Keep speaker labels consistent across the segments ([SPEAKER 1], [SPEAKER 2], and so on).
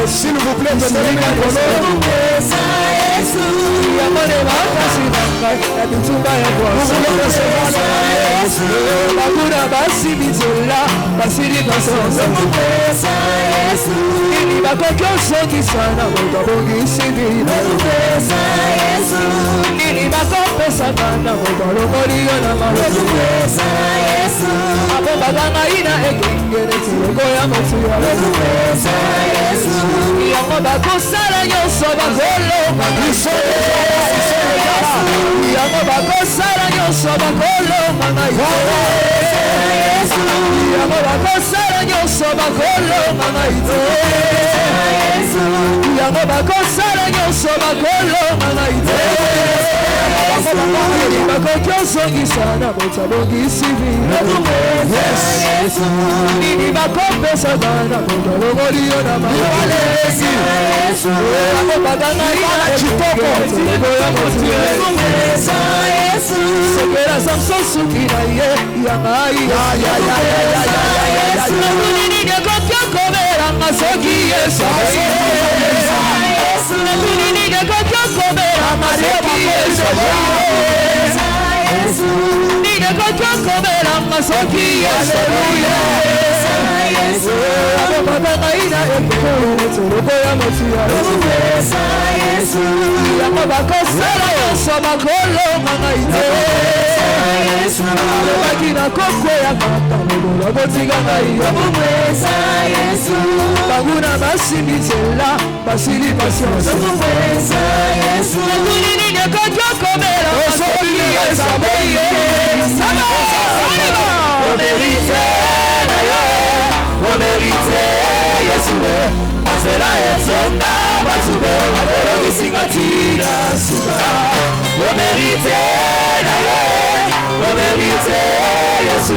[SPEAKER 1] S'il vous plaît, Bakuna basi bizola basili basonza pesa Yesu Ini bakokyo soki sana Mokabongisi bila pesa Yesu Ini bakopesa kana Mokalongoliyo na marosu pesa Yesu Apo baganga ina ekingere Tiloko ya motuya pesa Yesu Yamo bakosala nyoso bakolo Makise Yesu Yamo bakosala nyoso bakolo Mamaite Yesu Yamo bakosala nyoso bakolo Mamaite Yesu Yamo bakosala nyoso bakolo Mamaite Bakokyo Motabongisi bila Yesu Nini bakopesa kana Mokalongoliyo na marosu Yesu Apo baganga ina ekitoko Tiloko ya motuya pesa Yesu Sekera Samson sukina ye Yangai Yesu Nini nekokyo kobera Masoki Yesu Yesu Nini nekokyo kobera Masoki Yesu Yesu Nini nekokyo kobera Masoki Yesu Yesu Apo baganga ina ekitoko Tiloko ya motuya pesa Yesu Yamo bakosala yoso bakolo Mamaite Yesu Bakina kokwe ya kata Mogola botiga ngai Pesa Yesu Baguna basimizela Basili pasiansa Pesa Yesu Nakunini nekotyo komera Osoki Yesu Sama Omerite na yo Omerite Yesu Asela Yesonga Basube Wadero Gisingatira Suka Omerite na yo Omerite Yesu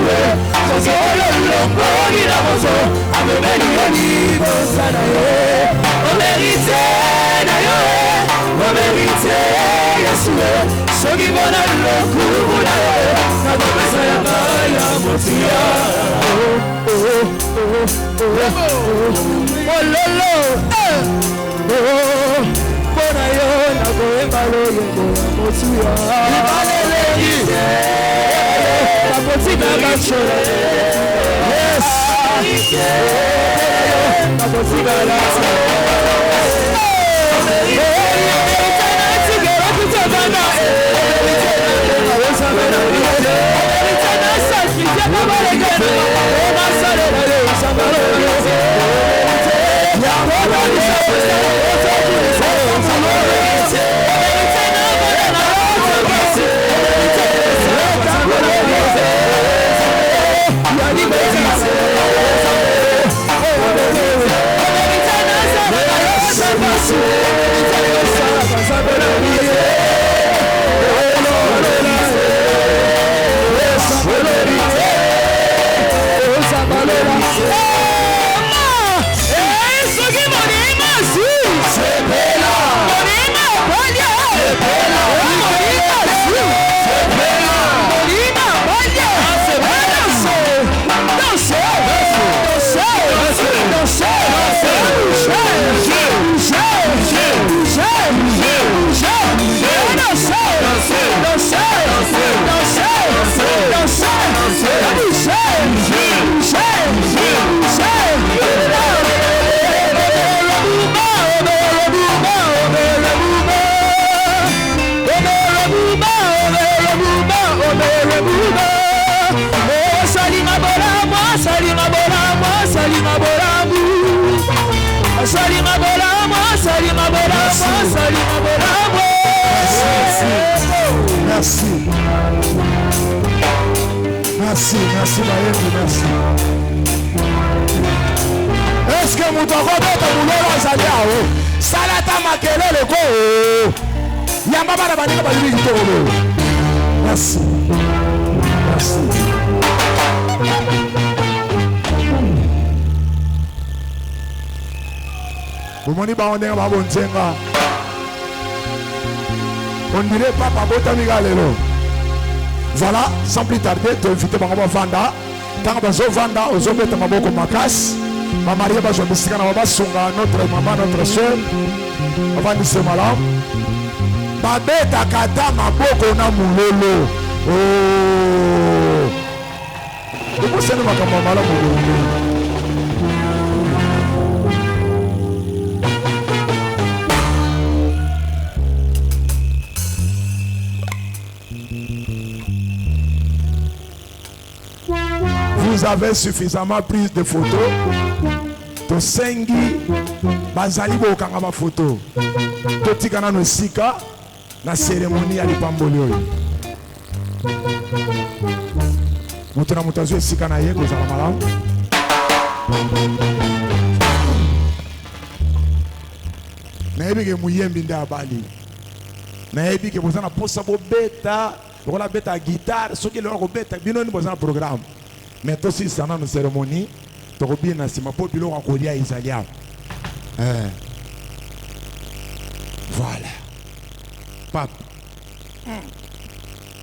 [SPEAKER 1] Sosolo Longoni na mozo Amemeni Yonibo sana ye Omerite na yo Omerite Yesu Sogi bona lokubula ye Nagomesa ya maya motia Ololo Bona yo Nagoemba lo yembo ya motia Ibalele Napotina bachola Yes Napotina bachola Merci Maëlle, merci. Est-ce que vous devez être boulot aux alliés? Salata makelele ko. Yamba bana bana bali kitoko. Merci. Merci. Bomoni ba ondenga ba bonzenga. On dirait papa botamiga lelo. Voilà, sans plus tarder, tu invites Bango Vanda. Quand Bazo Vanda, aux hommes de Maboko Makas, ma mariée Bazo Bissikana Babasonga, notre maman, notre soeur, avant de se malam. Babeta Kata Maboko na Mulolo. Oh, ekosani makambo ya malamu ebele. Vous avez suffisamment pris de photos. Tosengi bazali bokanga ba photo. Totikana no sika na cérémonie ya lipamboli oyo. Mutuna mutazo sika na ye kozala malamu. Na ebike muyembi nda abali. Na ebike bozana posa bo beta, bola beta guitare, soki le ko beta bino ni bozana programme. Mais toi aussi ça na no cérémonie, to ko bien na sima po bilo ko kolia izalia. Voilà. Pape.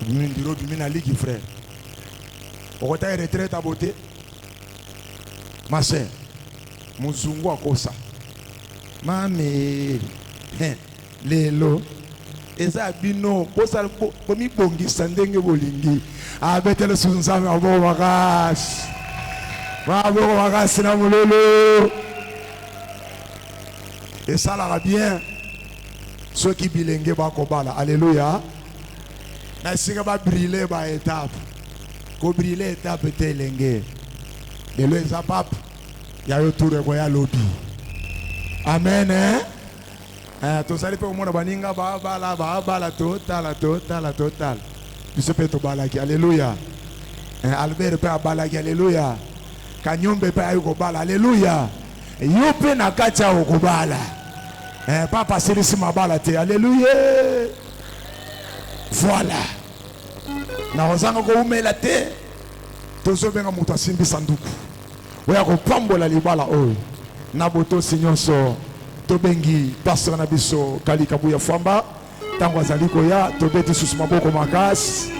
[SPEAKER 1] Mimi ndiro bimina ligi frère. Okota retraite à beauté. Ma sœur. Muzungu akosa. Mame. Lelo. Eza bino posa komi bongisa ndenge bolingi. Abetele sunzame abo wakash. Bravo wakash na mulolo. Et ça la bien. Ceux qui bilenge ba kobala. Alléluia. Na singa ba briller ba étape. Ko briller étape telenge. De le zapap. Ya yo tour ko ya lobby. Amen hein. To sali pe mona baninga ba bala total. Biso pe to bala ki alléluia. Albert pe bala ki alléluia. Kanyombe pe ayo ko bala alléluia. Yo pe na kacha ko bala. Papa sirisi mabala te alléluia. Voilà. Na ozanga ko umela te. Tozo benga mutu asimbi sanduku. Oya ko pambola libala oyo. Na boto sinyonso tobengi pastor na biso Kalika Buya Famba. Tango azali koya tobeti susu maboko makasi.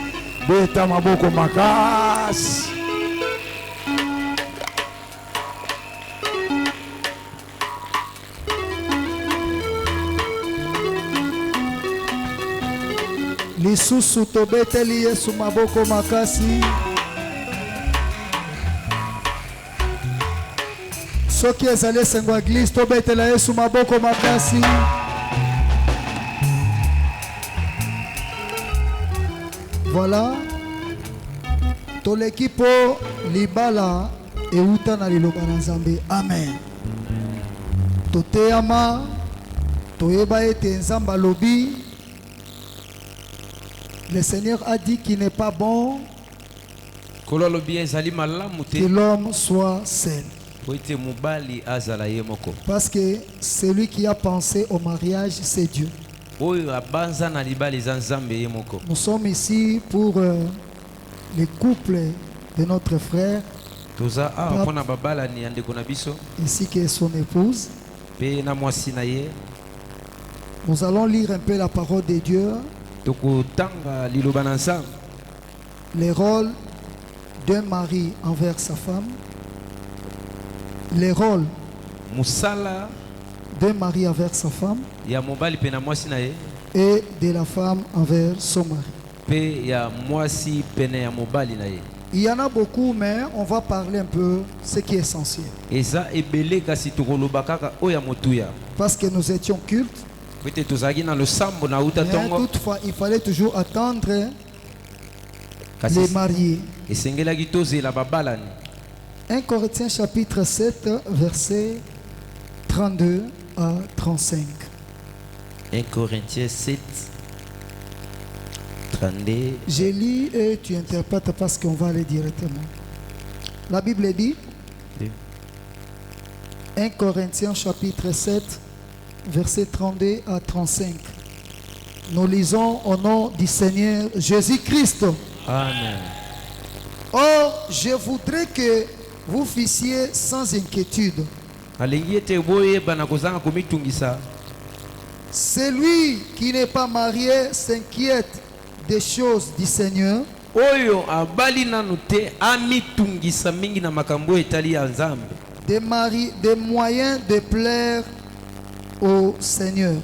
[SPEAKER 1] Beta maboko makasi.
[SPEAKER 2] Lisusu tobeteli Yesu maboko makasi. Soki ezali esengo ya Eglise tobetela Yesu maboko makasi. Voilà. Toleki po libala euta na liloba na Nzambe. Amen. Toteyama toyeba ete Nzambe alobi. Le Seigneur a dit qu'il n'est pas bon que l'homme soit seul. Parce que celui qui a pensé au mariage, c'est Dieu. Nous sommes ici pour les couples de notre frère, ainsi que son épouse. Nous allons lire un peu la parole de Dieu. Les rôles d'un mari envers sa femme. Les rôles d'un mari envers sa femme. Et de la femme envers son mari. Il y en a beaucoup, mais on va parler un peu ce qui est essentiel. Parce que nous étions cultes. Mais toutefois, il fallait toujours attendre les mariés. 1 Corinthiens chapitre 7, versets 32 à 35.
[SPEAKER 3] 1 Corinthiens 7, 32.
[SPEAKER 2] Je lis et tu interprètes parce qu'on va aller directement. La Bible dit, 1 Corinthiens chapitre 7, versets 32 à 35. Nous lisons au nom du Seigneur Jésus-Christ.
[SPEAKER 3] Amen.
[SPEAKER 2] Or, je voudrais que vous fissiez sans inquiétude. Celui qui n'est pas marié s'inquiète des choses du Seigneur. Des moyens de plaire au Seigneur.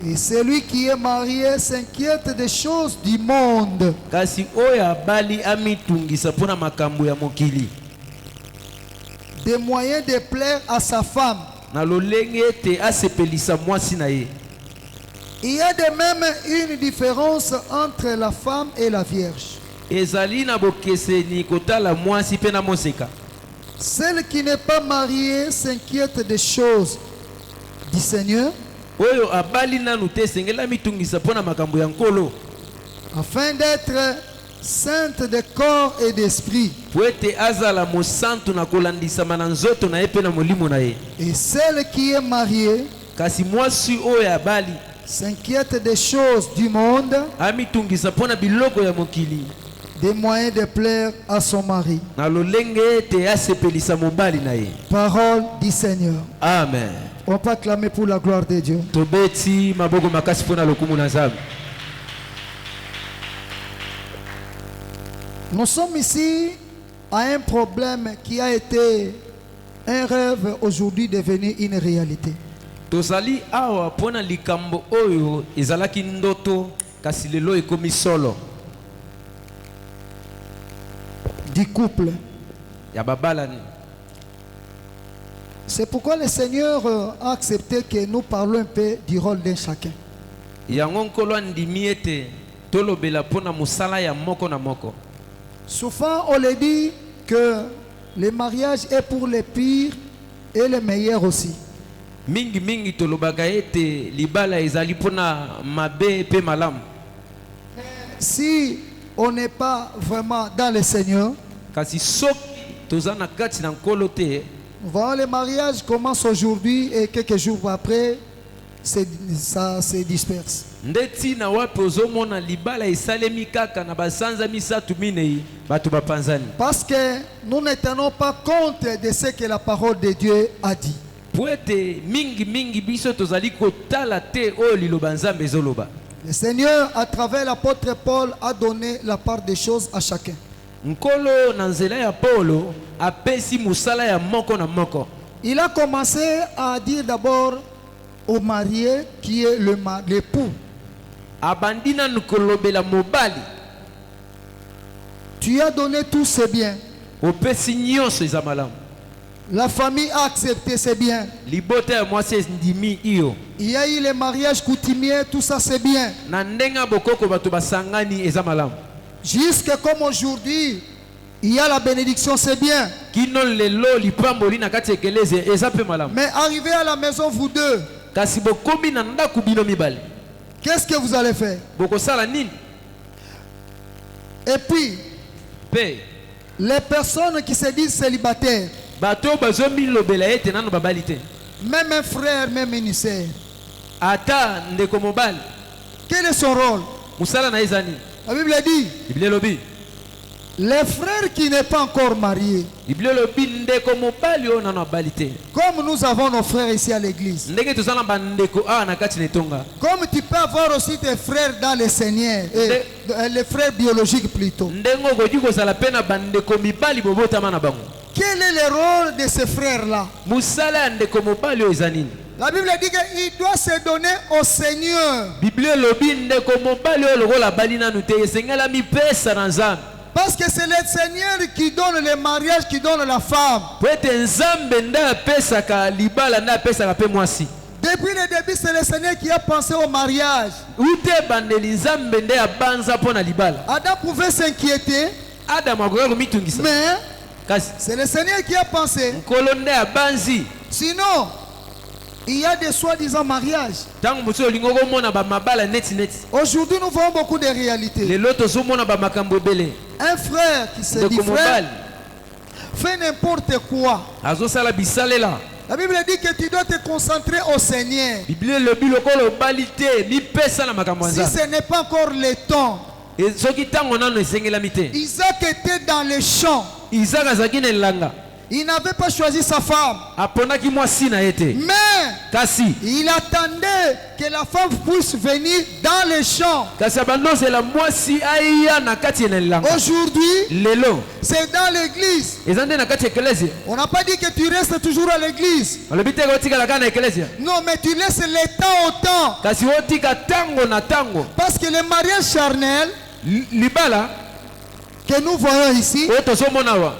[SPEAKER 2] Et celui qui est marié s'inquiète des choses du monde.
[SPEAKER 3] kasi oyo abali amitungisa mpona makambo ya mokili
[SPEAKER 2] Des moyens de plaire à sa femme.
[SPEAKER 3] na lolenge ete asepelisa mwasi na ye.
[SPEAKER 2] Il y a de même une différence entre la femme et la vierge.
[SPEAKER 3] ezali na bokeseni kotala mwasi mpe na moseka.
[SPEAKER 2] Celle qui n'est pas mariée s'inquiète des choses du Seigneur
[SPEAKER 3] oyo abali nanu te esengeli amitungisa mpona makambo ya nkolo
[SPEAKER 2] afin d'être sainte de corps et d'esprit.
[SPEAKER 3] po ete azala mosantu na kolandisama na nzoto na ye mpe na molimo na ye.
[SPEAKER 2] Et celle qui est mariée
[SPEAKER 3] kasi mwasi oyo abali
[SPEAKER 2] s'inquiète des choses du monde,
[SPEAKER 3] amitungisa mpona biloko ya mokili
[SPEAKER 2] des moyens de plaire à son mari.
[SPEAKER 3] na lolenge ete asepelisa mobali na ye.
[SPEAKER 2] Parole du Seigneur.
[SPEAKER 3] Amen.
[SPEAKER 2] On peut acclamer pour la gloire de Dieu.
[SPEAKER 3] tobeti maboko makasi mpona lokumu na nzambe.
[SPEAKER 2] Nous sommes ici à un problème qui a été un rêve aujourd'hui devenu une réalité.
[SPEAKER 3] tozali awa mpona likambo oyo ezalaki ndoto kasi lelo ekomi solo
[SPEAKER 2] Du couple.
[SPEAKER 3] ya babalani.
[SPEAKER 2] C'est pourquoi le Seigneur a accepté que nous parlons un peu du rôle d'un chacun.
[SPEAKER 3] yango nkolo andimi ete tolobela mpona mosala ya moko na moko.
[SPEAKER 2] Souvent, on le dit que le mariage est pour les pires et les meilleurs aussi.
[SPEAKER 3] mingi tolobaka ete libala ezali mpona mabe mpe malamu.
[SPEAKER 2] Si on n'est pas vraiment dans le Seigneur,
[SPEAKER 3] kasi soki toza na kati na nkolo te,
[SPEAKER 2] nous voyons le mariage commence aujourd'hui et quelques jours après, ça se disperse.
[SPEAKER 3] nde ntina wapi ozomona libala esalemi kaka na basanza misatu minei bato bapanzani.
[SPEAKER 2] Parce que nous ne tenons pas compte de ce que la parole de Dieu a dit.
[SPEAKER 3] po ete mingi biso tozali kotala te oyo liloba nzambe ezoloba.
[SPEAKER 2] Le Seigneur, à travers l'apôtre Paul, a donné la part des choses à chacun.
[SPEAKER 3] nkolo na nzela ya Paulo apesi musala ya moko na moko.
[SPEAKER 2] Il a commencé à dire d'abord au marié qui est l'époux.
[SPEAKER 3] abandi nanu kolobela mobali
[SPEAKER 2] Tu as donné tous ses biens.
[SPEAKER 3] opesi nyonso eza malamu.
[SPEAKER 2] La famille a accepté ses biens.
[SPEAKER 3] libota ya mwasi endimi iyo
[SPEAKER 2] Il y a eu les mariages coutumiers, tout ça c'est bien.
[SPEAKER 3] na ndenga bokoko bato basangani eza malamu.
[SPEAKER 2] Jusque comme aujourd'hui, il y a la bénédiction, c'est bien.
[SPEAKER 3] kino lelo lipamboli na kati ekeleze eza mpe malamu.
[SPEAKER 2] Mais arrivé à la maison, vous deux,
[SPEAKER 3] kasi bokomi na ndako bino mibale
[SPEAKER 2] qu'est-ce que vous allez faire?
[SPEAKER 3] bokosala nini?
[SPEAKER 2] Et puis,
[SPEAKER 3] mpe
[SPEAKER 2] les personnes qui se disent célibataires,
[SPEAKER 3] bato bazomilobela ete nano babali te,
[SPEAKER 2] même un frère, même une sœur,
[SPEAKER 3] ata ndeko mobali
[SPEAKER 2] quel est son rôle?
[SPEAKER 3] musala na eza nini?
[SPEAKER 2] La Bible dit,
[SPEAKER 3] biblia elobi
[SPEAKER 2] les frères qui n'est pas encore mariés,
[SPEAKER 3] biblia elobi ndeko mobali oyo nano abali te.
[SPEAKER 2] comme nous avons nos frères ici à l'église,
[SPEAKER 3] ndenge toza na bandeko awa na kati na etonga,
[SPEAKER 2] comme tu peux avoir aussi tes frères dans le Seigneur, les frères biologiques plutôt.
[SPEAKER 3] ndenge okoki kozala mpe na bandeko mibali bobotama na bango.
[SPEAKER 2] Quel est le rôle de ces frères-là?
[SPEAKER 3] musala ya ndeko mobali oyo eza nini?
[SPEAKER 2] La Bible dit qu'il doit se donner au Seigneur.
[SPEAKER 3] biblia elobi ndeko mobali oyo lokola abali nanu te esengeli amipesa na nzambe.
[SPEAKER 2] Parce que c'est le Seigneur qui donne le mariage, qui donne la femme.
[SPEAKER 3] po ete nzambe nde apesaka libala nde apesaka mpe mwasi.
[SPEAKER 2] Depuis le début, c'est le Seigneur qui a pensé au mariage.
[SPEAKER 3] ute ebandeli nzambe nde abanza mpo na libala.
[SPEAKER 2] Adam pouvait s'inquiéter,
[SPEAKER 3] adamu akoki komitungisa
[SPEAKER 2] mais
[SPEAKER 3] kasi
[SPEAKER 2] c'est le Seigneur qui a pensé.
[SPEAKER 3] nkolo nde abanzi.
[SPEAKER 2] Sinon, il y a des soi-disant mariages.
[SPEAKER 3] ntango mosusu olingi okomona bamabala neti.
[SPEAKER 2] Aujourd'hui, nous voyons beaucoup de réalités.
[SPEAKER 3] lelo tozomona bamakambo ebele.
[SPEAKER 2] Un frère qui se dit
[SPEAKER 3] ndeko
[SPEAKER 2] frère
[SPEAKER 3] mobali
[SPEAKER 2] fait n'importe quoi.
[SPEAKER 3] azosala bisalela.
[SPEAKER 2] La Bible dit que tu dois te concentrer au Seigneur.
[SPEAKER 3] biblia elobi lokola obali te mipesa na makambo ya
[SPEAKER 2] Si
[SPEAKER 3] nzambe.
[SPEAKER 2] ce n'est pas encore le temps,
[SPEAKER 3] soki ntango nano esengelami te.
[SPEAKER 2] Isaac était dans les champs.
[SPEAKER 3] isaka azalaki na elanga
[SPEAKER 2] Il n'avait pas choisi sa femme.
[SPEAKER 3] aponaki mwasi na ye te.
[SPEAKER 2] Mais
[SPEAKER 3] kasi
[SPEAKER 2] il attendait que la femme puisse venir dans les champs.
[SPEAKER 3] kasi abandozela mwasi aya na kati na lilanga.
[SPEAKER 2] Aujourd'hui,
[SPEAKER 3] Lelo
[SPEAKER 2] c'est dans l'église.
[SPEAKER 3] eza nde na kati ya eklesia.
[SPEAKER 2] On n'a pas dit que tu restes toujours à l'église.
[SPEAKER 3] olobi te kotikala kaka na eklesia,
[SPEAKER 2] Non, mais tu laisses le temps au temps.
[SPEAKER 3] kasi otika tango na tango.
[SPEAKER 2] Parce que le mariage charnel
[SPEAKER 3] Libala
[SPEAKER 2] que nous voyons ici,
[SPEAKER 3] oyo tozomona awa,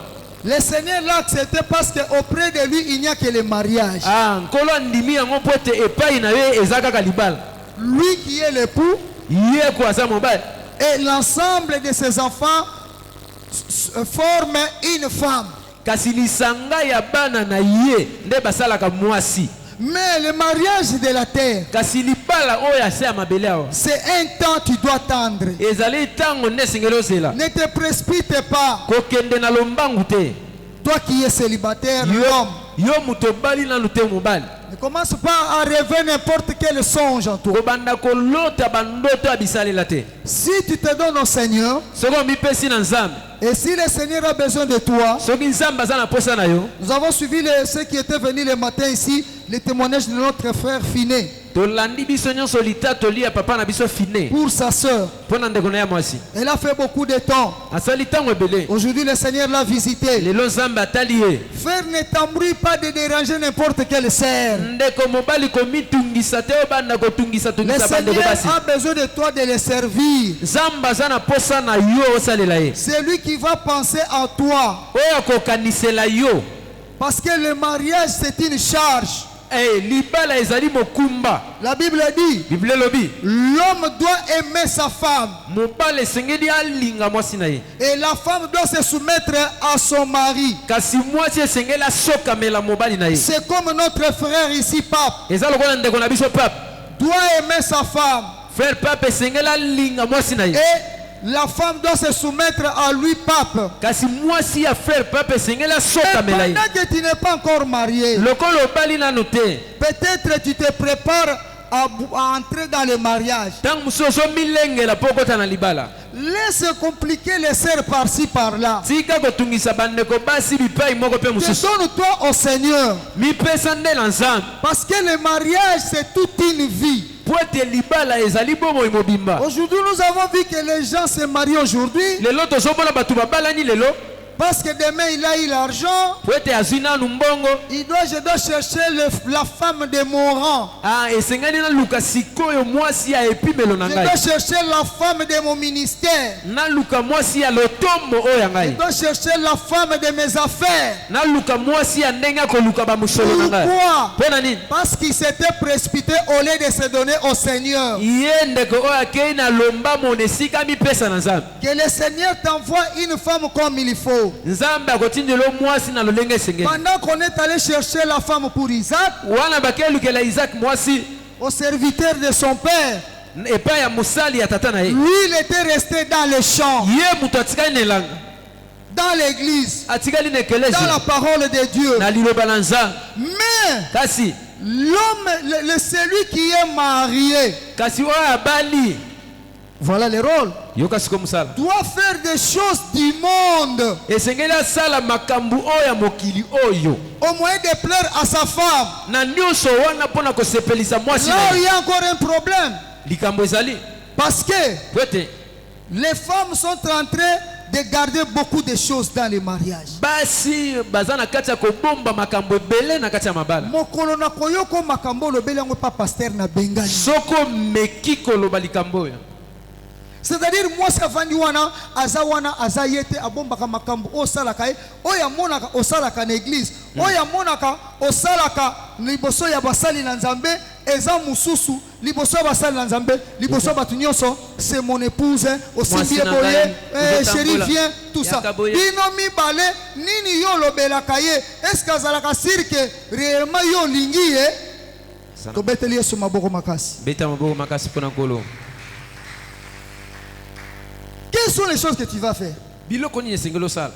[SPEAKER 2] le Seigneur l'a accepté parce qu'auprès de lui, il n'y a que le mariage.
[SPEAKER 3] nkolo andimi yango mpo ete epai na ye eza kaka libala.
[SPEAKER 2] Lui qui est l'époux
[SPEAKER 3] ye ko aza mobali,
[SPEAKER 2] et l'ensemble de ses enfants forment une femme.
[SPEAKER 3] kasi lisanga ya bana na ye nde basalaka mwasi.
[SPEAKER 2] Mais le mariage de la terre,
[SPEAKER 3] kasi libala oyo ase ya mabele awa
[SPEAKER 2] c'est un temps tu dois tendre.
[SPEAKER 3] ezali ntango nde esengeli ozela.
[SPEAKER 2] Ne te précipite pas.
[SPEAKER 3] kokende na lombangu te.
[SPEAKER 2] Toi qui es célibataire, l'homme,
[SPEAKER 3] yo moto obali nanu te mobali,
[SPEAKER 2] ne commence pas à rêver n'importe quel songe en toi.
[SPEAKER 3] kobanda kolota bandoto ya bisalela te.
[SPEAKER 2] Si tu te donnes au Seigneur,
[SPEAKER 3] soki omipesi na nzambe,
[SPEAKER 2] et si le Seigneur a besoin de toi,
[SPEAKER 3] soki nzambe aza na posa na yo.
[SPEAKER 2] nous avons suivi ceux qui étaient venus le matin ici, les témoignages de notre frère Finé
[SPEAKER 3] tolandi biso nyonso litatoli ya papa na biso Fine
[SPEAKER 2] pour sa sœur.
[SPEAKER 3] mpo na ndeko na ya mwasi.
[SPEAKER 2] Elle a fait beaucoup de temps.
[SPEAKER 3] asali ntango ebele,
[SPEAKER 2] Aujourd'hui, le Seigneur l'a visité.
[SPEAKER 3] lelo nzambe atali ye.
[SPEAKER 2] Frère, ne t'embrouille pas de déranger n'importe quelle sœur.
[SPEAKER 3] ndeko mobali komitungisa te obanda
[SPEAKER 2] Le
[SPEAKER 3] kotungisa bandeko
[SPEAKER 2] Seigneur
[SPEAKER 3] basi.
[SPEAKER 2] a besoin de toi de le servir.
[SPEAKER 3] nzambe aza na posa na yo osalela ye,
[SPEAKER 2] C'est lui qui va penser à toi.
[SPEAKER 3] oyo akokanisela yo.
[SPEAKER 2] Parce que le mariage, c'est une charge.
[SPEAKER 3] libala ezali mokumba.
[SPEAKER 2] La Bible dit,
[SPEAKER 3] Bible elobi
[SPEAKER 2] l'homme doit aimer sa femme.
[SPEAKER 3] mobali esengeli alinga mwasi na ye,
[SPEAKER 2] Et la femme doit se soumettre à son mari.
[SPEAKER 3] kasi mwasi esengeli asokamela mobali na ye.
[SPEAKER 2] C'est comme notre frère ici, Pape,
[SPEAKER 3] eza lokola ndeko na biso pape.
[SPEAKER 2] doit aimer sa femme.
[SPEAKER 3] frère pape esengeli alinga mwasi na ye,
[SPEAKER 2] Et la femme doit se soumettre à lui, Pape.
[SPEAKER 3] kasi mwasi ya frère pape esengeli
[SPEAKER 2] Et
[SPEAKER 3] asokamela ye.
[SPEAKER 2] pendant que tu n'es pas encore marié,
[SPEAKER 3] lokola obali nanu te,
[SPEAKER 2] peut-être tu te prépares à entrer dans le mariage.
[SPEAKER 3] ntango mosusu ozomilengela mpo okota na libala.
[SPEAKER 2] Laisse compliquer les sœurs par-ci, par-là.
[SPEAKER 3] tika kotungisa bandeko basi bipai moko mpe mosusu.
[SPEAKER 2] Donne-toi au Seigneur.
[SPEAKER 3] mipesa nde na nzambe
[SPEAKER 2] Parce que le mariage, c'est toute une vie.
[SPEAKER 3] po ete libala ezali bomoi mobimba.
[SPEAKER 2] Aujourd'hui, nous avons vu que les gens se marient aujourd'hui
[SPEAKER 3] lelo tozomona bato babalani lelo
[SPEAKER 2] parce que demain il a eu l'argent.
[SPEAKER 3] po ete azwi nanu mbongo.
[SPEAKER 2] Je dois chercher la femme de mon rang.
[SPEAKER 3] esengeli naluka sikoyo mwasi ya epimelo na
[SPEAKER 2] Je dois
[SPEAKER 3] ngai,
[SPEAKER 2] chercher la femme de mon ministère.
[SPEAKER 3] naluka mwasi ya lotombo oyo ya
[SPEAKER 2] Je
[SPEAKER 3] ngai,
[SPEAKER 2] dois chercher la femme de mes affaires.
[SPEAKER 3] naluka mwasi ya ndenge akoluka bamusolo na ngai.
[SPEAKER 2] Pourquoi?
[SPEAKER 3] mpo na nini?
[SPEAKER 2] Parce qu'il s'était précipité au lieu de se donner au Seigneur.
[SPEAKER 3] ye ndeko oyo akei na lomba mona esika mipesa na nzambe.
[SPEAKER 2] Que le Seigneur t'envoie une femme comme il faut.
[SPEAKER 3] nzambe akotindela mwasi na lolenge esengeli.
[SPEAKER 2] Pendant qu'on est allé chercher la femme pour Isaac,
[SPEAKER 3] wana bakelukela Isaac mwasi
[SPEAKER 2] au serviteur de son père,
[SPEAKER 3] epai ya mosali ya tata na ye,
[SPEAKER 2] lui il était resté dans les champs,
[SPEAKER 3] ye moto atikali na elanga,
[SPEAKER 2] dans l'église,
[SPEAKER 3] atikali na
[SPEAKER 2] dans la
[SPEAKER 3] ekelesi
[SPEAKER 2] parole de Dieu.
[SPEAKER 3] na liloba na nzambe.
[SPEAKER 2] Mais
[SPEAKER 3] kasi
[SPEAKER 2] l'homme, celui qui est marié,
[SPEAKER 3] kasi oyo abali,
[SPEAKER 2] voilà le rôle,
[SPEAKER 3] yoka siko mosala,
[SPEAKER 2] doit faire des choses du monde
[SPEAKER 3] esengeli asala makambo oyo ya mokili oyo
[SPEAKER 2] au moyen de plaire à sa femme.
[SPEAKER 3] na nyonso wana mpo na kosepelisa mwasi
[SPEAKER 2] Là
[SPEAKER 3] na
[SPEAKER 2] où il
[SPEAKER 3] ye.
[SPEAKER 2] y a encore un problème,
[SPEAKER 3] likambo ezali
[SPEAKER 2] parce que
[SPEAKER 3] po ete
[SPEAKER 2] les femmes sont en train de garder beaucoup de choses dans les mariages.
[SPEAKER 3] basi baza na kati ya kobomba makambo ebele na kati ya mabala.
[SPEAKER 2] Mokolo na koyoko makambo lobeli yango pa pasteur na bengali.
[SPEAKER 3] soko meki koloba likambo oyo,
[SPEAKER 2] C'est-à-dire moi savandi wana azawana azayete abombaka makambo osalaka oya monaka osalaka na église oya monaka osalaka liboso ya basali na Nzambe eza mususu liboso ya basali na Nzambe liboso batu nyonso c'est mon épouse osimbi boye chérie viens tout ça bino mibale nini yo lobelaka ye est-ce que azalaka sirke réellement yo lingi ye to beteli yesu maboko makasi.
[SPEAKER 3] beta maboko makasi mpona nkolo.
[SPEAKER 2] Quelles sont les choses que tu vas faire?
[SPEAKER 3] biloko nini esengeli osala?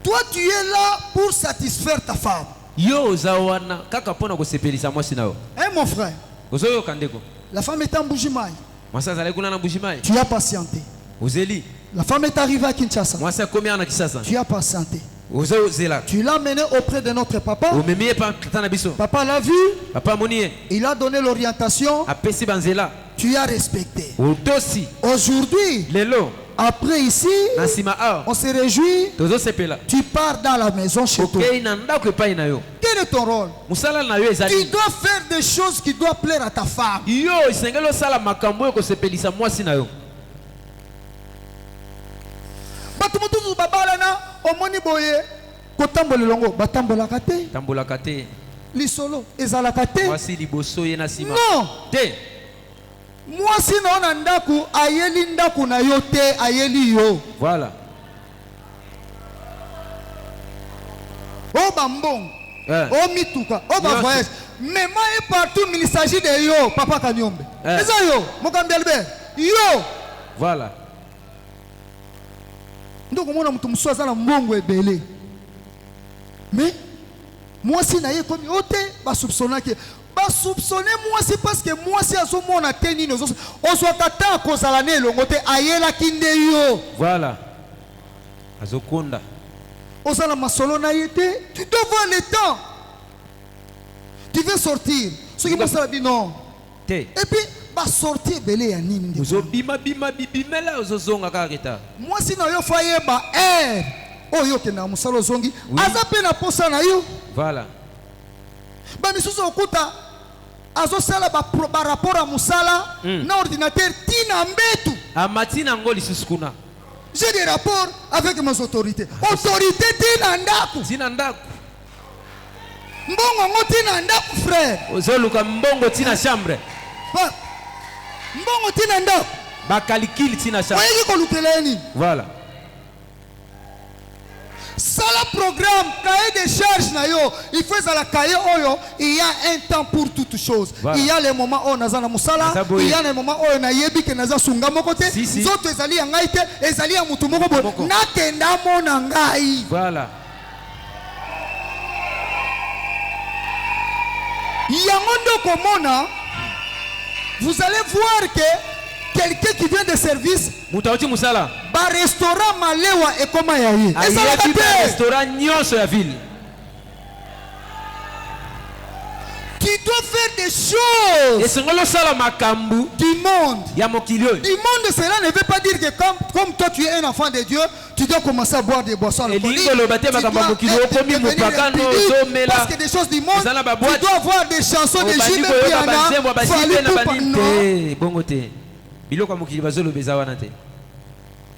[SPEAKER 2] Toi, tu es là pour satisfaire ta femme.
[SPEAKER 3] yo oza wana kaka mpona kosepelisa mwasi na yo.
[SPEAKER 2] Hein, mon frère?
[SPEAKER 3] ozoyoka ndeko,
[SPEAKER 2] La femme est en Bujimaï.
[SPEAKER 3] mwasi azali kuna na mbushimai,
[SPEAKER 2] Tu as patienté.
[SPEAKER 3] ozeli.
[SPEAKER 2] La femme est arrivée à Kinshasa.
[SPEAKER 3] mwasi akomi awa na kisasa,
[SPEAKER 2] Tu as patienté. Tu l'as mené auprès de notre papa. Papa l'a vu. Il a donné l'orientation. Tu as respecté. Aujourd'hui, après ici, on se réjouit. Tu pars dans la maison chez toi. Quel est ton rôle? Tu dois faire des choses qui doivent plaire à ta femme. Omoni boye kotambola longo batambolaka te lisolo ezalaka te non te mwasi na ndaku ayeli ndaku na yo te ayeli yo
[SPEAKER 3] voilà
[SPEAKER 2] o bambong o mituka o ba voyage mais moi partout il s'agit de yo papa Kanyombe eza yo mokambi Albert yo
[SPEAKER 3] voilà.
[SPEAKER 2] ndoko mona mutu muso azala mbongo ebele mais mwasi na ye komi ote basoupçonnaki basoupçonne mwasi parce que mwasi azomona te nini ozwaka ta kozala na elongo te ayelaki nde yo
[SPEAKER 3] voilà azokonda
[SPEAKER 2] ozala masolo na ye te tu dois voir le temps tu veux sortir soki mosala bino
[SPEAKER 3] te
[SPEAKER 2] et puis sortir ebele ya nini
[SPEAKER 3] bimela ozozonga kaka
[SPEAKER 2] mwasi na yo fa yeba oyo okenda mosala ozongi aza mpe na posa na yo
[SPEAKER 3] voilà
[SPEAKER 2] bamisusu okuta azosala barapport ya mosala na ordinateur tina mbetu
[SPEAKER 3] amatina yango lisusu kuna
[SPEAKER 2] j'ai des rapports avec mes autorités autorité tina ndako mbongo ngo tina ndako frère
[SPEAKER 3] ozoluka mbongo tina chambre
[SPEAKER 2] mbongo tina ndako
[SPEAKER 3] bakalikili tina chambre
[SPEAKER 2] oyeki kolukela nini
[SPEAKER 3] voilà
[SPEAKER 2] sala programme cahier de charge na yo il faut la cahier oyo il y a un temps pour toutes choses voilà. Il y a les moments où nazana musala il y a les moments où na yebi ke naza sunga moko te zoto ezali ya ngai te ezali ya mutu moko bo nakenda mona ngai
[SPEAKER 3] voilà
[SPEAKER 2] yango ndoko mona vous allez voir que quelqu'un qui vient de service
[SPEAKER 3] mutauti musala
[SPEAKER 2] ba restaurant malewa et comment yaye
[SPEAKER 3] ezalaka te restaurant nyonso ya ville
[SPEAKER 2] tu dois faire des choses
[SPEAKER 3] esengolo sala makambu
[SPEAKER 2] du monde
[SPEAKER 3] ya mokili oyo
[SPEAKER 2] du monde. Cela ne veut pas dire que comme toi tu es un enfant de Dieu tu dois commencer à boire des boissons alcooliques. Parce que des choses du monde tu dois avoir des chansons de Jules Piana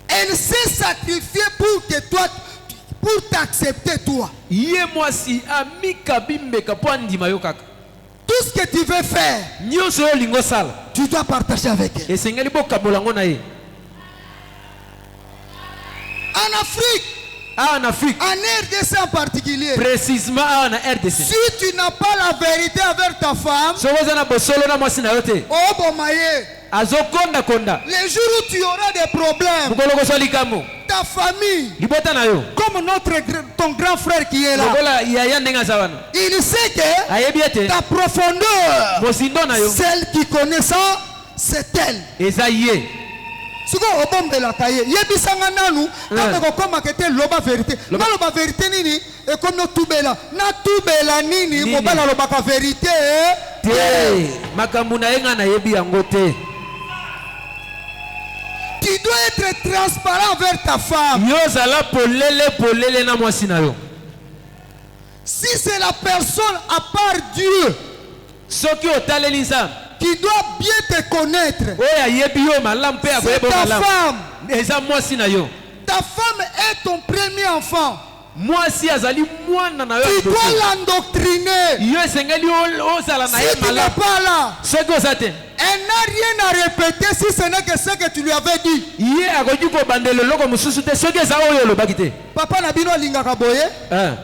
[SPEAKER 2] elle s'est sacrifiée pour que toi pour t'accepter toi. Tout ce que tu veux faire tu dois partager avec elle. En Afrique, en RDC en particulier,
[SPEAKER 3] précisément en RDC,
[SPEAKER 2] si tu n'as pas la vérité avec ta femme, les jours où tu auras des problèmes, ta famille, comme ton grand frère qui est là, il sait que ta profondeur, celle qui connaît ça, c'est elle. Siko obombela kaye yebisanga nanu ameko koma kete loba vérité loba vérité nini e kono tubela na tubela nini mobala loba ka vérité
[SPEAKER 3] te makambu na yenga na yebi yango te.
[SPEAKER 2] Tu dois être transparent vers ta femme.
[SPEAKER 3] Yo zala polele na mwasi na yo.
[SPEAKER 2] Si c'est la personne à part Dieu
[SPEAKER 3] soki otaleli nzambe
[SPEAKER 2] qui doit bien te connaître,
[SPEAKER 3] c'est
[SPEAKER 2] ta femme.
[SPEAKER 3] Ta
[SPEAKER 2] femme est ton premier enfant. Tu dois l'endoctriner. Si tu n'es pas là, elle n'a rien à répéter si ce n'est que ce que tu lui avais dit. Papa n'a pas lingaka boye.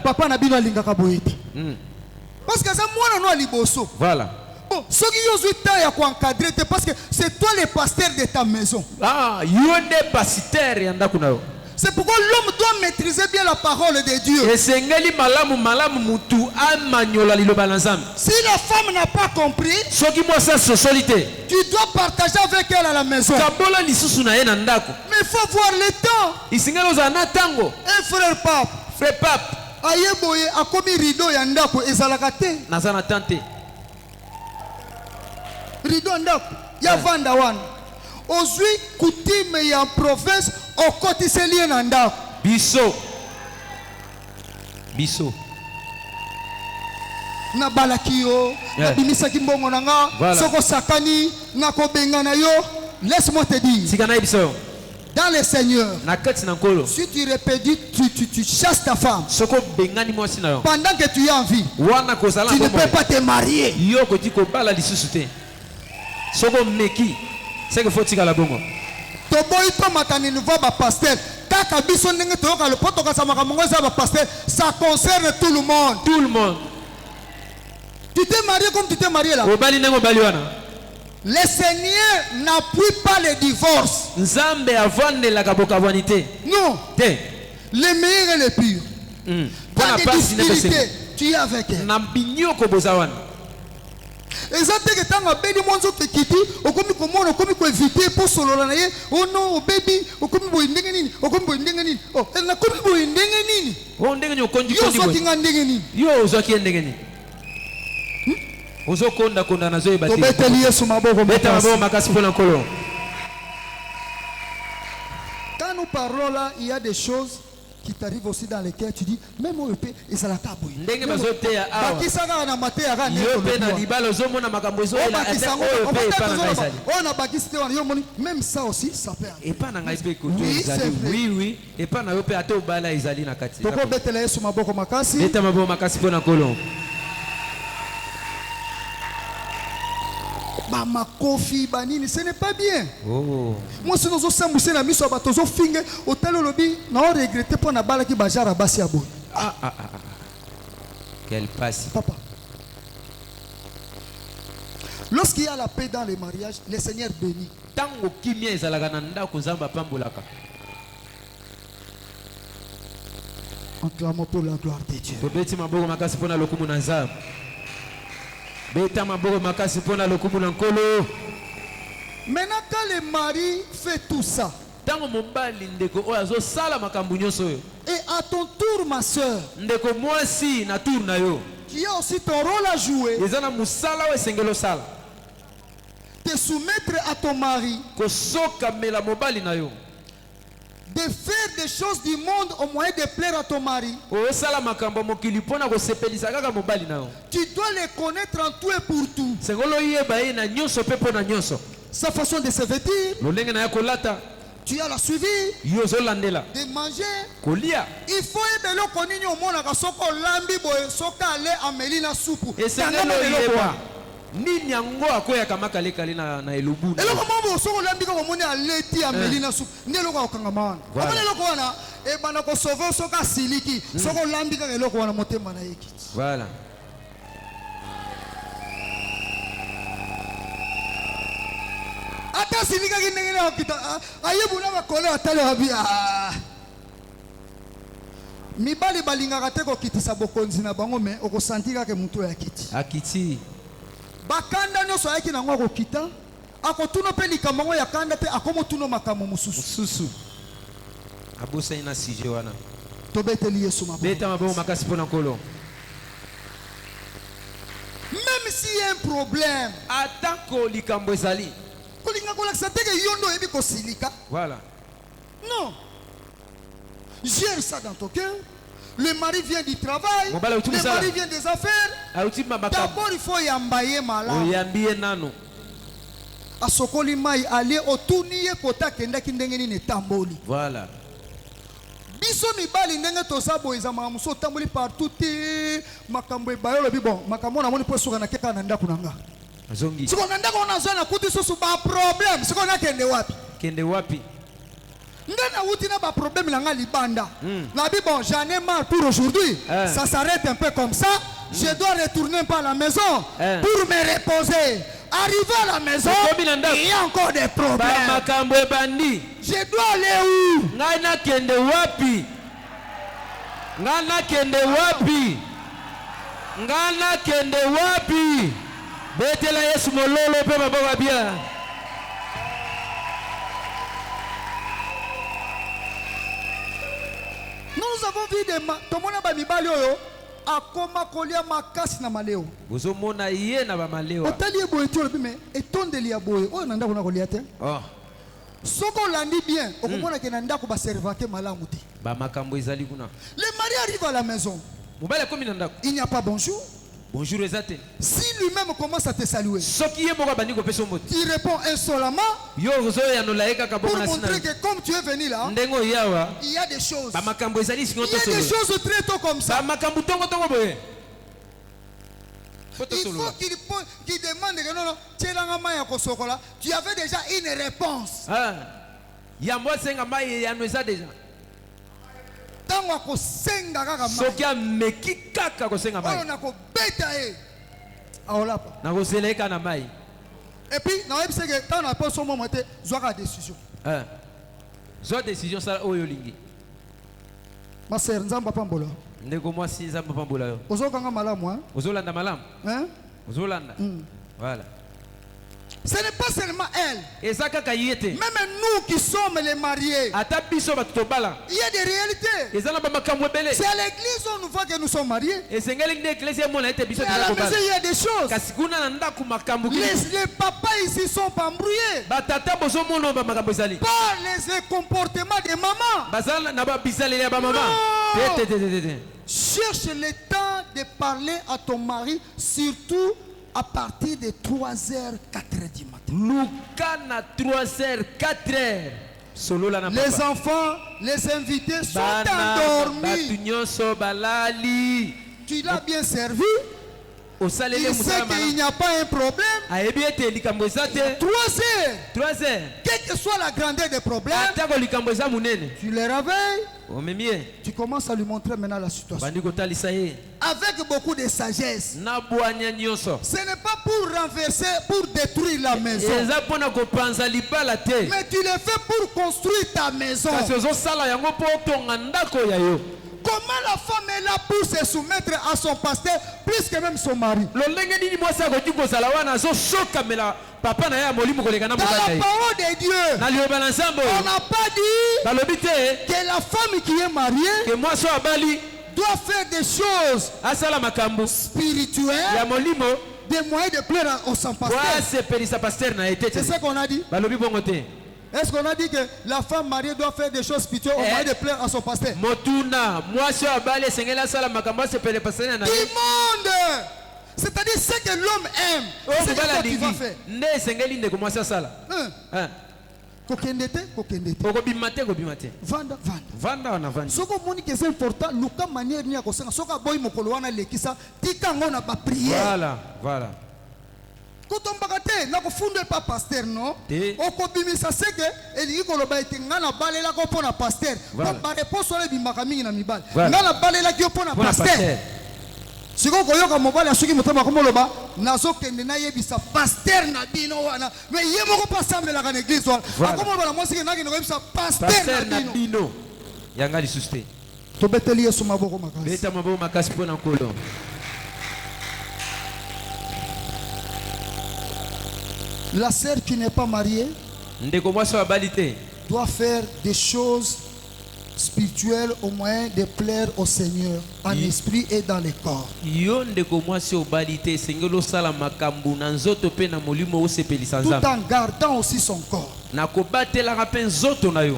[SPEAKER 2] Papa n'a pas lingaka boye. Parce que ça moi non liboso.
[SPEAKER 3] Voilà.
[SPEAKER 2] Bon, ce qui est à encadrer, parce que c'est toi le pasteur de ta maison.
[SPEAKER 3] Ah, yonde pasteur yanda kuna yo.
[SPEAKER 2] C'est pourquoi l'homme doit maîtriser bien la parole de Dieu. Si la femme n'a pas compris, tu dois partager avec elle à la maison. Mais il faut voir le temps. Un frère pape
[SPEAKER 3] frère pape
[SPEAKER 2] ayeboye akomi rideau ya ndako ezalaka te
[SPEAKER 3] naza na tante
[SPEAKER 2] rideau ya ndako ya vanda wana ozwi coutume ya province okotiseli ye na ndako
[SPEAKER 3] biso
[SPEAKER 2] nabalaki yo nabimisaki mbongo na nga soko osakani nakobengana yo laisse-moi te dire
[SPEAKER 3] sika na biso
[SPEAKER 2] dans le Seigneur
[SPEAKER 3] na kati na nkolo
[SPEAKER 2] si tu répétis tu chasses ta femme
[SPEAKER 3] soko bengani mwasi na yo
[SPEAKER 2] pendant que tu es en vie
[SPEAKER 3] wana kozala
[SPEAKER 2] tu ne peux pas te marier
[SPEAKER 3] yo koti kobala lisusu te soko meki seke fo tikala bongo
[SPEAKER 2] toboyi tomatani niveau bapasteur kaka biso ndenge toyoka lopo tokasamaka mongo eza bapasteur ça concerne tout le monde tu t'es marié comme tu t'es marié là
[SPEAKER 3] obali ndenge obali wana
[SPEAKER 2] le Seigneur n'appuie pas le divorce
[SPEAKER 3] nzambe avandelaka bokabwani te
[SPEAKER 2] non
[SPEAKER 3] te
[SPEAKER 2] le meilleur et le pur
[SPEAKER 3] mpona
[SPEAKER 2] pas de
[SPEAKER 3] pasi
[SPEAKER 2] difficulté tu es avec elle
[SPEAKER 3] na binyoko boza wana
[SPEAKER 2] eza teke ntango abeli mwa nzoto ekiti okomi komona okomi koevite mpo solola na ye ono obebi okomi boye ndenge nini okomi boye ndenge nini nakomi boye ndenge nini
[SPEAKER 3] o ndenge nini okondi
[SPEAKER 2] yo ozwaki nga ndenge nini
[SPEAKER 3] yo ozwaki ye ndenge nini ozokondakonda nazoyeba te
[SPEAKER 2] tobeteli yesu maboko
[SPEAKER 3] beta maboko makasi mpona nkolo
[SPEAKER 2] quand nous parlons là il y a des choses qui t'arrivent aussi dans les cœurs tu dis même oyo mpe ezalaka boye
[SPEAKER 3] ndenge bazoteya awa
[SPEAKER 2] bakisaka na mateya
[SPEAKER 3] yo mpe na libala ozomona makambo ezoyela oyo mpe epa na ngai ezali
[SPEAKER 2] oyo na bakisi te wana yo moni même ça aussi ça peut
[SPEAKER 3] epa na ngai mpe koto ezali oui epa na yo mpe ata obala ezali na kati
[SPEAKER 2] tokobetela yesu maboko makasi
[SPEAKER 3] beta maboko makasi mpona nkolo
[SPEAKER 2] bamakofi banini ce n'est pas bien
[SPEAKER 3] moi
[SPEAKER 2] soki ozosambwise na miso ya bato ozofinge otali olobi naoregrete mpo nabalaki bajara basi ya boye
[SPEAKER 3] quelle passe
[SPEAKER 2] papa lorsqu'il y a la paix dans les mariages le Seigneur bénit
[SPEAKER 3] ntango kimia ezalaka na ndako nzambe apambolaka
[SPEAKER 2] acclamons pour la gloire de Dieu
[SPEAKER 3] tobeti maboko makasi mpona lokumu na nzambe beta maboko makasi mpona lokumu na nkolo
[SPEAKER 2] maintenant quand le mari fait tout ça
[SPEAKER 3] ntango mobali ndeko oyo azosala makambo nyonso oyo
[SPEAKER 2] et à ton tour ma soeur
[SPEAKER 3] ndeko mwasi na tour na yo
[SPEAKER 2] qui a aussi ton rôle à jouer
[SPEAKER 3] eza na mosala oyo esengeli osala
[SPEAKER 2] te soumettre à ton mari
[SPEAKER 3] kosokamela mobali na yo
[SPEAKER 2] de faire des choses du monde au moyen de plaire à ton mari.
[SPEAKER 3] osala makambo mokili mpona kosepelisa kaka mobali na yo
[SPEAKER 2] Tu dois les connaître en tout et pour tout.
[SPEAKER 3] sengolo oyeba ye na nyonso mpe mpo na nyonso
[SPEAKER 2] Sa façon de se vêtir,
[SPEAKER 3] lolenge na ye kolata
[SPEAKER 2] tu as la suivi,
[SPEAKER 3] yo ozolandela
[SPEAKER 2] de manger.
[SPEAKER 3] kolia
[SPEAKER 2] Il faut ebelo konini omonaka soko lambi boye soka ale ameli na supu.
[SPEAKER 3] esengeli oyeba nini yango akoyaka makalekale na elubu
[SPEAKER 2] eloko moko soko lambi ko moni aleti ameli na supu. Ndi eloko okangama wana. Omona eloko wana ebana ko sauver soka siliki. Soko lambi ka eloko wana motema na yeki.
[SPEAKER 3] voilà
[SPEAKER 2] ata silika kindenge na okita ayebuna bakole atale abi mibali balingaka te kokitisa bokonzi na bango me okosanti kaka mutu ya kiti
[SPEAKER 3] akiti
[SPEAKER 2] bakanda nyonso ayaki nango akokita akotuna mpe likambo yango ya kanda te akomotuna makambo mosusu
[SPEAKER 3] abosani na sujet wana
[SPEAKER 2] tobeteli yesu maboko
[SPEAKER 3] beta maboko makasi mpona nkolo
[SPEAKER 2] même si y a un problème
[SPEAKER 3] atako likambo ezali
[SPEAKER 2] kolinga kolakisa teke yo nde oyebi kosilika
[SPEAKER 3] voilà
[SPEAKER 2] non gère ça dans ton cœur. Le mari vient du travail, le mari vient des affaires. D'abord, il faut yambaye malade.
[SPEAKER 3] Oyambiye nano.
[SPEAKER 2] Asokoli mai ali otuniye kota kenda kindengeni ne tamboli.
[SPEAKER 3] Voilà.
[SPEAKER 2] Biso mibali ndenge tosabo eza mamuso tamboli partout te makambo ebayolo bi bon makambo na moni po soka na keka na ndako nanga.
[SPEAKER 3] Zongi.
[SPEAKER 2] Siko na ndako na zona kuti soso ba problème. Siko na kende wapi?
[SPEAKER 3] Kende wapi?
[SPEAKER 2] Ngana wuti na ba problème na nga libanda. Na bi bon, j'en ai marre pour aujourd'hui. Ça s'arrête un peu comme ça. Je dois retourner par la maison pour me reposer. Arrivé à la maison, il y a encore des problèmes.
[SPEAKER 3] Makambo bandi.
[SPEAKER 2] Je dois aller où?
[SPEAKER 3] Ngana kende wapi? Ngana kende wapi? Ngana kende wapi? Betela Yesu mololo pe mababa bien.
[SPEAKER 2] Nous nous avons vu des tomona ba mibali oyo akoma kolia makasi na maleo.
[SPEAKER 3] bozomona ye na bamalewa.
[SPEAKER 2] Otali eboye ti olobi me etondeli ya boye oyo na ndako na kolia te. Soko landi bien, okomona ke na ndako ba servante malamu te.
[SPEAKER 3] Ba makambo ezali kuna.
[SPEAKER 2] Le mari arrive à la maison.
[SPEAKER 3] Mobile komi na ndako.
[SPEAKER 2] Il n'y a pas bonjour.
[SPEAKER 3] Bonjour ezate.
[SPEAKER 2] Si lui-même commence à te saluer,
[SPEAKER 3] Soki ye moko bandi ko peso moto.
[SPEAKER 2] tu réponds insolemment
[SPEAKER 3] Yo zo ya no laika ka
[SPEAKER 2] pour
[SPEAKER 3] bona
[SPEAKER 2] montrer
[SPEAKER 3] sina.
[SPEAKER 2] que comme tu es venu là,
[SPEAKER 3] Ndengo yawa.
[SPEAKER 2] il y a des choses.
[SPEAKER 3] Ba makambo ezali
[SPEAKER 2] Il
[SPEAKER 3] singo
[SPEAKER 2] y a
[SPEAKER 3] to
[SPEAKER 2] des
[SPEAKER 3] solo.
[SPEAKER 2] choses très tôt comme ça.
[SPEAKER 3] Ba makambo tongo boye.
[SPEAKER 2] Il faut qu'il demande que non, tu avais déjà une réponse.
[SPEAKER 3] Ah. Yambo senga mai ya no eza déjà.
[SPEAKER 2] Tango akosenga kaka mai.
[SPEAKER 3] Soki ameki kaka ko senga mai.
[SPEAKER 2] Oyo nakobeta ye. Aolapa.
[SPEAKER 3] Na ko seleka na mai.
[SPEAKER 2] Et puis, na yebise que tant na pose son moment te zwaka décision.
[SPEAKER 3] Ah. Zo décision ça oyo lingi.
[SPEAKER 2] Ma sœur nzamba pambola.
[SPEAKER 3] Ndeko mwasi nzamba pambola yo.
[SPEAKER 2] Ozokanga malamu hein?
[SPEAKER 3] Ozolanda malamu.
[SPEAKER 2] Hein?
[SPEAKER 3] Ozolanda. Voilà.
[SPEAKER 2] Ce n'est pas seulement elle.
[SPEAKER 3] Ezaka kayete.
[SPEAKER 2] Même nous qui sommes les mariés.
[SPEAKER 3] Ata biso batobala.
[SPEAKER 2] Il y a des réalités.
[SPEAKER 3] Ezana ba makambo ebele.
[SPEAKER 2] C'est à l'église où nous voit que nous sommes mariés.
[SPEAKER 3] Esengeli nde eklesi mona ete biso
[SPEAKER 2] Mais à la maison, il y a des choses.
[SPEAKER 3] kasi kuna na ndako makambo
[SPEAKER 2] Les papas ici sont pas embrouillés
[SPEAKER 3] batata bozo mona ba makambo ezali
[SPEAKER 2] par les comportements des mamans.
[SPEAKER 3] bazala na ba bisaleli ya ba mama
[SPEAKER 2] Non.
[SPEAKER 3] Te.
[SPEAKER 2] Cherche le temps de parler à ton mari, surtout à partir de 3h, 4h du matin.
[SPEAKER 3] luka na 3h 4h solo la na
[SPEAKER 2] Les
[SPEAKER 3] papa
[SPEAKER 2] enfants, les invités sont
[SPEAKER 3] bana
[SPEAKER 2] endormis.
[SPEAKER 3] batu nyonso balali
[SPEAKER 2] Tu l'as bien servi.
[SPEAKER 3] osaleli
[SPEAKER 2] Il sait
[SPEAKER 3] musala
[SPEAKER 2] qu'il
[SPEAKER 3] malamu
[SPEAKER 2] n'y a pas un problème.
[SPEAKER 3] ayebi ete likambo eza te
[SPEAKER 2] 3h,
[SPEAKER 3] 3h
[SPEAKER 2] quelle que soit la grandeur des problèmes,
[SPEAKER 3] atako likambo eza monene
[SPEAKER 2] tu les réveilles.
[SPEAKER 3] omemi ye
[SPEAKER 2] Tu commences à lui montrer maintenant la situation.
[SPEAKER 3] bandi kotalisa ye
[SPEAKER 2] Avec beaucoup de sagesse.
[SPEAKER 3] na bwanya nyonso
[SPEAKER 2] Ce n'est pas pour renverser, pour détruire la maison.
[SPEAKER 3] eza mpona kopanza libala te
[SPEAKER 2] Mais tu le fais pour construire ta maison.
[SPEAKER 3] kasi ozosala yango mpo otonga ndako ya yo.
[SPEAKER 2] Comment la femme est là pour se soumettre à son pasteur plus que même son mari?
[SPEAKER 3] lolenge nini mwasi akoki kozala wana azosokamela papa na ye ya molimo koleka na
[SPEAKER 2] Dans
[SPEAKER 3] mobali na
[SPEAKER 2] la
[SPEAKER 3] ye
[SPEAKER 2] parole de Dieu,
[SPEAKER 3] na liloba na nzambe
[SPEAKER 2] on
[SPEAKER 3] oyo
[SPEAKER 2] n'a pas dit
[SPEAKER 3] balobi te
[SPEAKER 2] que la femme qui est mariée
[SPEAKER 3] ke mwasi oyo abali
[SPEAKER 2] doit faire des choses
[SPEAKER 3] asala makambo ya
[SPEAKER 2] spirituelles,
[SPEAKER 3] molimo
[SPEAKER 2] des moyens de plaire au son
[SPEAKER 3] po
[SPEAKER 2] pasteur.
[SPEAKER 3] asepelisa paster na ye te
[SPEAKER 2] C'est ce qu'on a dit.
[SPEAKER 3] balobi bongo te
[SPEAKER 2] Est-ce qu'on a dit que la femme mariée doit faire des choses spirituelles au moyen de plaire à son pasteur?
[SPEAKER 3] motuna mwasi oyo abali esengeli asala makambo asepele paster na
[SPEAKER 2] Du
[SPEAKER 3] ye
[SPEAKER 2] monde! C'est-à-dire ce que l'homme aime.
[SPEAKER 3] oyo
[SPEAKER 2] C'est ce
[SPEAKER 3] mobali
[SPEAKER 2] que tu vas
[SPEAKER 3] alingi
[SPEAKER 2] faire.
[SPEAKER 3] nde esengeli ndeko mwasi asala
[SPEAKER 2] Kokendete.
[SPEAKER 3] okobima te kobima te
[SPEAKER 2] Vanda.
[SPEAKER 3] vanda wana vandi
[SPEAKER 2] Soko moni que c'est important, luka manière ni akosenga. Soka boy mokolo wana lekisa, tika ngona ba prière.
[SPEAKER 3] voilà
[SPEAKER 2] Kotombaka te na kofundwe pa pasteur non.
[SPEAKER 3] Te.
[SPEAKER 2] Okobimisa seke elingi koloba ete ngana balela ko pona pasteur.
[SPEAKER 3] Voilà.
[SPEAKER 2] Ba réponse wala bimaka mingi na mibali.
[SPEAKER 3] Voilà.
[SPEAKER 2] Ngana balela ki pona
[SPEAKER 3] mpona
[SPEAKER 2] pasteur.
[SPEAKER 3] paster
[SPEAKER 2] Siko koyoka mobali asuki motema komoloba nazokende na yebisa pasteur na bino wana mais ye moko pa sambelaka na église wana
[SPEAKER 3] Voilà.
[SPEAKER 2] akomoloba na mwasi naki na yebisa pasteur
[SPEAKER 3] paster
[SPEAKER 2] na
[SPEAKER 3] na
[SPEAKER 2] bino
[SPEAKER 3] bino yanga lisusu te
[SPEAKER 2] tobeteli yesu maboko makasi.
[SPEAKER 3] beta maboko makasi mpona nkolo
[SPEAKER 2] La sœur qui n'est pas mariée
[SPEAKER 3] ndeko mwasi oyo abali te
[SPEAKER 2] doit faire des choses spirituelles au moyen de plaire au Seigneur en esprit et dans le corps.
[SPEAKER 3] yo ndeko mwasi oyo obali te esengeli osala makambo na nzoto mpe na molimo osepelisa
[SPEAKER 2] Tout
[SPEAKER 3] nzambe
[SPEAKER 2] en gardant aussi son corps.
[SPEAKER 3] na kobatelaka mpe nzoto na yo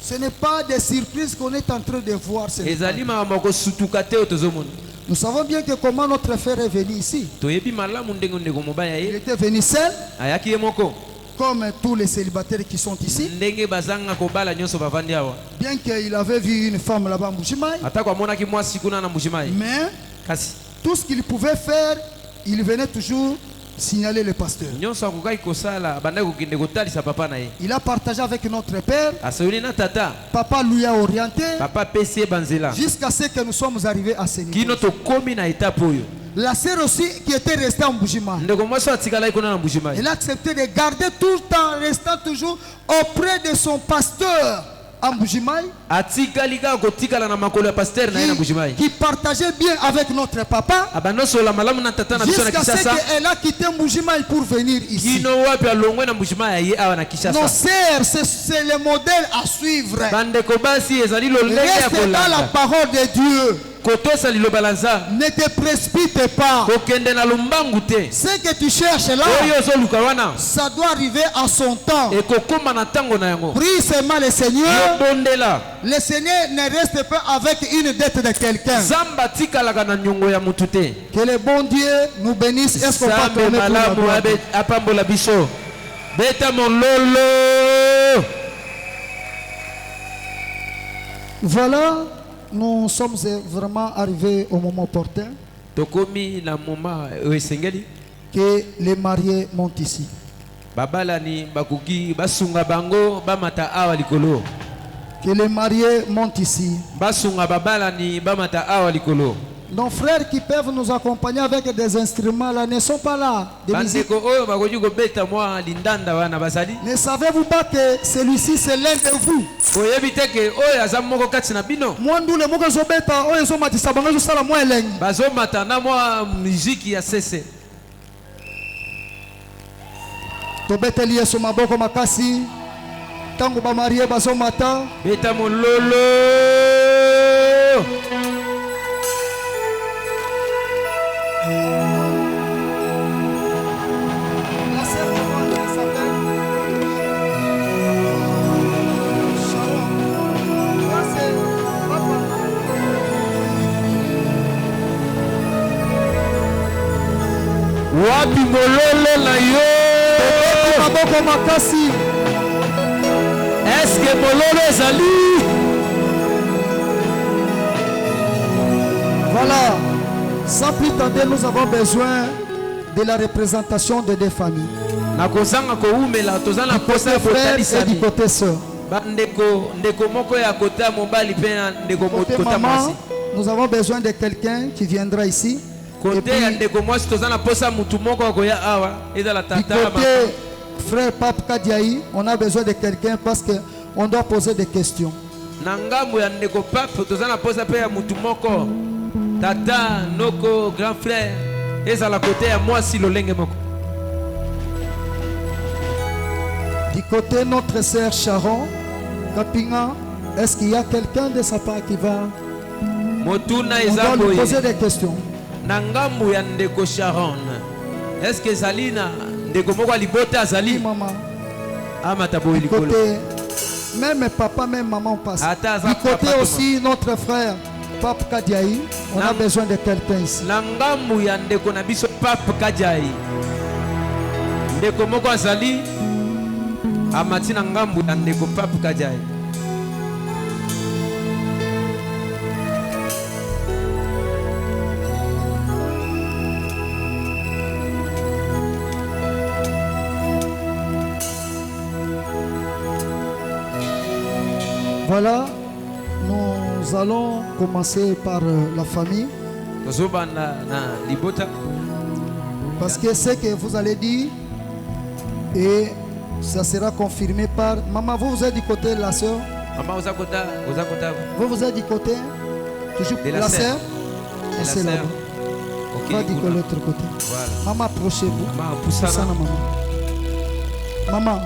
[SPEAKER 2] Ce n'est pas des surprises qu'on est en train de voir.
[SPEAKER 3] ezali makambo ya kosutuka te oyo tozomona
[SPEAKER 2] Nous savons bien que comment notre frère est venu ici.
[SPEAKER 3] toyebi malamu ndenge ndeko mobali ya
[SPEAKER 2] Il
[SPEAKER 3] ye
[SPEAKER 2] était venu seul,
[SPEAKER 3] ayaki ye moko
[SPEAKER 2] comme tous les célibataires qui sont ici.
[SPEAKER 3] ndenge bazanga kobala nyonso bavandi awa
[SPEAKER 2] Bien qu'il avait vu une femme là-bas, Mouchimaï,
[SPEAKER 3] atako amonaki mwasi kuna na mbujimayi
[SPEAKER 2] mais
[SPEAKER 3] kasi
[SPEAKER 2] tout ce qu'il pouvait faire, il venait toujours signaler le pasteur.
[SPEAKER 3] nyonso akokaki kosala abandaki kokende kotalisa papa na ye
[SPEAKER 2] Il a partagé avec notre père.
[SPEAKER 3] asoli na tata
[SPEAKER 2] Papa lui a orienté
[SPEAKER 3] papa apesi ye banzela
[SPEAKER 2] jusqu'à ce que nous sommes arrivés à ce niveau.
[SPEAKER 3] kino tokomi na etape oyo
[SPEAKER 2] La sœur aussi qui était restée en Boujima,
[SPEAKER 3] ndeko mwasi oyo atikalaki kuna na mbujimayi
[SPEAKER 2] elle a accepté de garder tout le temps, restant toujours auprès de son pasteur à Mbujimai,
[SPEAKER 3] atikali kaka kotikala na makolo ya pasteur na ye na Mbujimai
[SPEAKER 2] qui partageait bien avec notre papa,
[SPEAKER 3] abandosola malamu na tata na biso na
[SPEAKER 2] jusqu'à ce
[SPEAKER 3] Kinshasa
[SPEAKER 2] qu'elle a quitté Mbujimai pour venir ici.
[SPEAKER 3] kino wapi alongwe na Mbujimai aye awa na
[SPEAKER 2] Nos
[SPEAKER 3] Kinshasa
[SPEAKER 2] sœurs, c'est le modèle à suivre.
[SPEAKER 3] bandeko basi ezali lolenge ya
[SPEAKER 2] Reste dans la
[SPEAKER 3] kolanda
[SPEAKER 2] parole de Dieu.
[SPEAKER 3] kotosa liloba la nzambe
[SPEAKER 2] Ne te précipite pas.
[SPEAKER 3] kokende na lombangu te
[SPEAKER 2] Ce que tu cherches là,
[SPEAKER 3] oyo ozoluka wana
[SPEAKER 2] ça doit arriver à son temps.
[SPEAKER 3] ekokoma na ntango na yango
[SPEAKER 2] Prie seulement le Seigneur.
[SPEAKER 3] yobondela
[SPEAKER 2] Le Seigneur ne reste pas avec une dette de quelqu'un.
[SPEAKER 3] nzambe atikalaka na nyongo ya mutu te
[SPEAKER 2] Que le bon Dieu nous bénisse. Est-ce qu'on peut
[SPEAKER 3] nzambe
[SPEAKER 2] acclamer pour la
[SPEAKER 3] malamu
[SPEAKER 2] gloire?
[SPEAKER 3] apambola biso beta mololo.
[SPEAKER 2] Voilà, nous sommes vraiment arrivés au moment opportun
[SPEAKER 3] tokomi na moma oyo esengeli
[SPEAKER 2] que les mariés montent ici.
[SPEAKER 3] babalani bakoki basunga bango bamata awa likolo
[SPEAKER 2] Que les mariés montent ici.
[SPEAKER 3] basunga babalani bamata awa likolo
[SPEAKER 2] Nos frères qui peuvent nous accompagner avec des instruments là ne sont pas là. De musique.
[SPEAKER 3] bandeko oyo bakoki kobeta mwa lindanda wana bazali
[SPEAKER 2] Ne savez-vous pas que celui-ci c'est l'un de vous?
[SPEAKER 3] oyebi te ke oyo aza moko kati na bino
[SPEAKER 2] Moi ndule moko ezobeta oyo ezomatisa bango ezosala mwa elengi.
[SPEAKER 3] bazomata na mwa muziki ya sese
[SPEAKER 2] Tobeteli Yesu maboko makasi. Tango ba marié bazomata.
[SPEAKER 3] beta mololo.
[SPEAKER 2] La sœur comment elle s'appelle? Sharon. Là c'est papa.
[SPEAKER 3] wapi mololo na yo
[SPEAKER 2] Maboko makasi.
[SPEAKER 3] eske mololo ezali
[SPEAKER 2] Voilà. Sans plus tarder, nous avons besoin de la représentation de deux familles.
[SPEAKER 3] na kozanga koumela toza na posa ya
[SPEAKER 2] Côté frère et du
[SPEAKER 3] botalisami
[SPEAKER 2] côté sœur.
[SPEAKER 3] bandeko ndeko moko ya kota mobali mpe na ndeko
[SPEAKER 2] Côté
[SPEAKER 3] kota
[SPEAKER 2] maman,
[SPEAKER 3] mwasi
[SPEAKER 2] nous avons besoin de quelqu'un qui viendra ici. Et
[SPEAKER 3] kote
[SPEAKER 2] puis,
[SPEAKER 3] ya ndeko mwasi toza na posa mutu moko akoya awa ezala
[SPEAKER 2] du
[SPEAKER 3] tata
[SPEAKER 2] côté frère Pape Kadiaï, on a besoin de quelqu'un parce qu'on doit poser des questions.
[SPEAKER 3] na ngambo ya ndeko pape toza na posa mpe ya mutu moko tata noko grand frère ezala kote ya mwasi lolenge moko
[SPEAKER 2] Du côté notre sœur Sharon Kapinga, est-ce qu'il y a quelqu'un de sa part qui va?
[SPEAKER 3] motuna
[SPEAKER 2] On
[SPEAKER 3] eza
[SPEAKER 2] doit lui
[SPEAKER 3] boye
[SPEAKER 2] poser des questions.
[SPEAKER 3] na ngambo ya ndeko sharon eske ezali na ndeko moko ya libota
[SPEAKER 2] Oui,
[SPEAKER 3] azali
[SPEAKER 2] maman.
[SPEAKER 3] amata boye
[SPEAKER 2] Du
[SPEAKER 3] likolo
[SPEAKER 2] côté, même papa, même maman passe.
[SPEAKER 3] Attends,
[SPEAKER 2] Du côté
[SPEAKER 3] papa,
[SPEAKER 2] aussi, notre frère, Pape Kadiaï, on a
[SPEAKER 3] Non.
[SPEAKER 2] besoin de quelqu'un ici.
[SPEAKER 3] na ngambu ya ndeko na biso pape kajai ndeko moko azali amati na ngambu ya ndeko pape kajai
[SPEAKER 2] Voilà, nous allons commencer par la famille.
[SPEAKER 3] tozobanda na libota
[SPEAKER 2] Parce que ce que vous allez dire, et ça sera confirmé par... Maman, vous êtes du côté de la soeur.
[SPEAKER 3] mama oza kota
[SPEAKER 2] Vous êtes du côté toujours
[SPEAKER 3] De la
[SPEAKER 2] la
[SPEAKER 3] sœur.
[SPEAKER 2] sœur.
[SPEAKER 3] De la
[SPEAKER 2] C'est
[SPEAKER 3] sœur.
[SPEAKER 2] là-bas. Va
[SPEAKER 3] ok
[SPEAKER 2] du
[SPEAKER 3] kuna.
[SPEAKER 2] l'autre côté.
[SPEAKER 3] Voilà.
[SPEAKER 2] Maman, approchez-vous.
[SPEAKER 3] Maman, poussana.
[SPEAKER 2] Poussana, maman. Maman.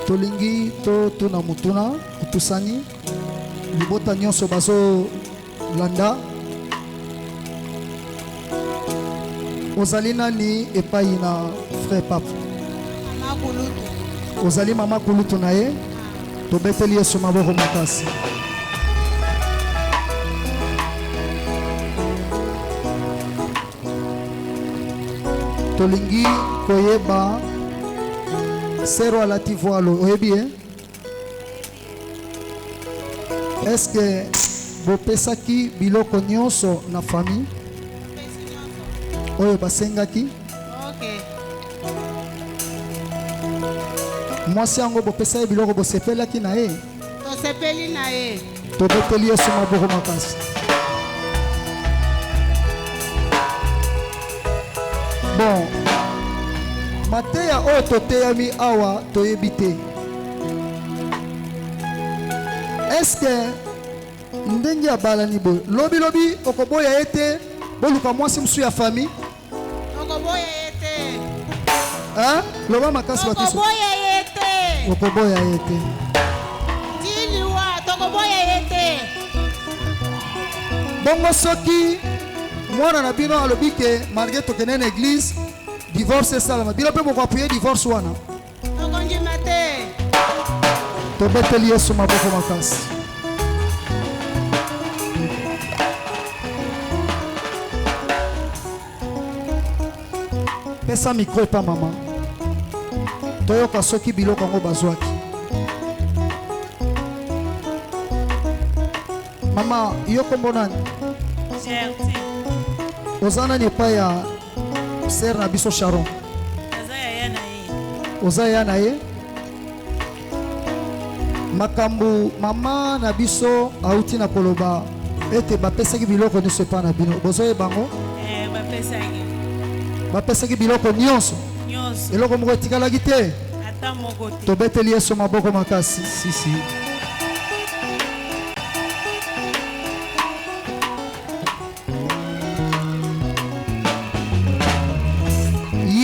[SPEAKER 2] Tolingi to tuna mutuna kutusani libota nyonso bazo landa ozali nani epai na frère Pape ozali mama kulutu na ye tobeteli yesu maboko makasi tolingi koyeba sero alati voile oyebi ye est-ce que bopesaki biloko nyonso na famille oyo basengaki mwasi yango bopesa ye biloko bosepelaki na ye
[SPEAKER 4] tosepeli na ye
[SPEAKER 2] tobeteli yesu maboko makasi bon mateya oyo toteyami awa toyebi te. Eske ndenge ya balani boye lobi okoboya ye te boluka mwasi mosusu ya famille?
[SPEAKER 4] Okoboya ye te.
[SPEAKER 2] Loba makasi batiso.
[SPEAKER 4] Okoboya ye te.
[SPEAKER 2] Okoboya ye te.
[SPEAKER 4] Diliwa tokoboya ye te.
[SPEAKER 2] Bongo soki mwana na bino alobi ke malgré tokende na église divorce esalama bino mpe bokoapuye divorce wana?
[SPEAKER 4] Tokondima te.
[SPEAKER 2] Tobeteli Yesu maboko makasi. Pesa mikro epa mama toyoka soki biloko yango bazwaki. Mama yo kombo nani?
[SPEAKER 5] Gerti.
[SPEAKER 2] Oza nani epai ya ser na biso Sharon?
[SPEAKER 5] Aza yaya na ye.
[SPEAKER 2] Oza yaya na ye? Makambu mama na biso auti na koloba ete bapesaki biloko nyonso epai na bino bozoyeba bango?
[SPEAKER 5] Bapesaki.
[SPEAKER 2] Bapesaki biloko nyonso?
[SPEAKER 5] Nyonso.
[SPEAKER 2] Eloko moko etikalaki te?
[SPEAKER 5] Ata moko te.
[SPEAKER 2] Tobeteli Yesu maboko makasi.
[SPEAKER 3] Si.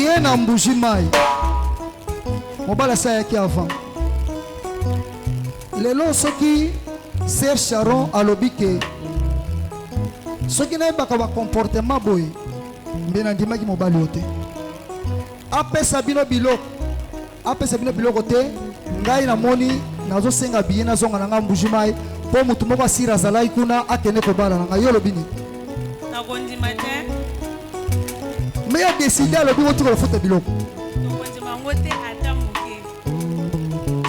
[SPEAKER 2] Ye na mbuji mai mobala sa yaki avant. Lelo soki Sœur Sharon alobi ke soki nayebaka bakomportement boye mbe nandimaki mobali yo te. Apesa bino biloko te. Ngai namoni nazosenga biye nazonga na ngai mbuji mai mpo mutu moko asira azalaki kuna akende kobala na ngai. Yo olobi nini?
[SPEAKER 5] Nakondima te.
[SPEAKER 2] Me ya deside alobi ngo tukola futa biloko.
[SPEAKER 5] Tokondima ngo te ata moke.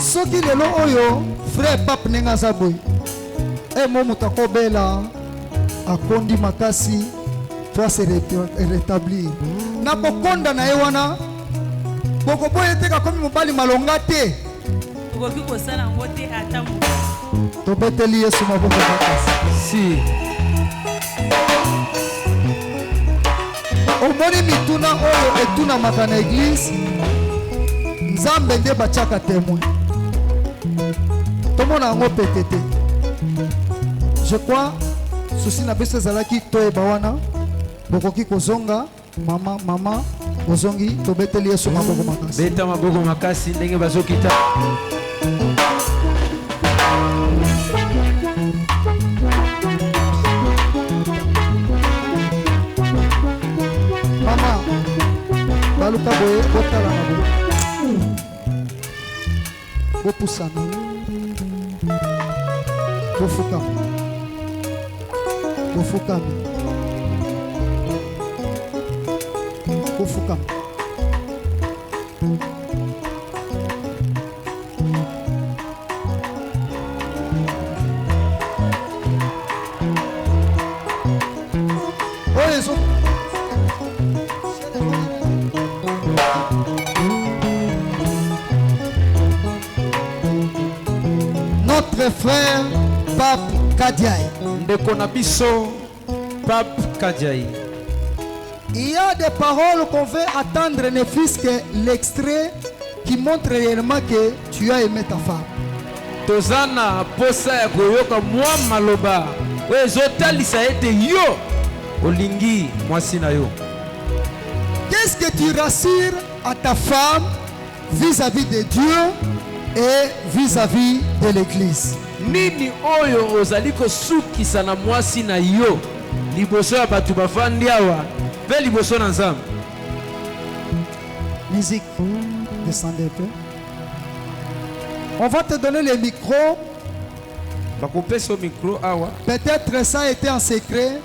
[SPEAKER 2] Soki lelo oyo frère pape ndenge aza boye mo moto akobela akondi makasi to se rétablir na kokonda na ye wana bokoboye te kakomi mobali malonga te.
[SPEAKER 5] Tokoki kosala ngo te ata moke.
[SPEAKER 2] Tobeteli Yesu maboko makasi.
[SPEAKER 3] Si.
[SPEAKER 2] Omoni mituna oyo etunamaka na église Nzambe nde batiaka témoin. Tomona yango pete te. Je crois souci na biso ezalaki toyeba wana bokoki kozonga mama ozongi tobeteli Yesu maboko makasi.
[SPEAKER 3] Beta maboko makasi ndenge bazokita.
[SPEAKER 2] Mama baluka boye botala na boye bopusana bofukama oyo ezo notre frère Pape Kadiaï.
[SPEAKER 3] Ndeko na biso Pape Kadiaï.
[SPEAKER 2] Il y a des paroles qu'on veut attendre, ne fût-ce que l'extrait qui montre réellement que tu as aimé ta femme.
[SPEAKER 3] Tozana posa ya koyoka mwa maloba oyo ezotalisa ete yo olingi mwasi na yo.
[SPEAKER 2] Qu'est-ce que tu rassures à ta femme vis-à-vis de Dieu et vis-à-vis de l'église?
[SPEAKER 3] Nini oyo ozali kosukisa na mwasi na yo liboso ya bato bafandi awa mpe liboso na Nzambe?
[SPEAKER 2] Musique, descendez un peu. On va te donner le micro.
[SPEAKER 3] Bakopesa micro awa.
[SPEAKER 2] Peut-être ça a été en secret,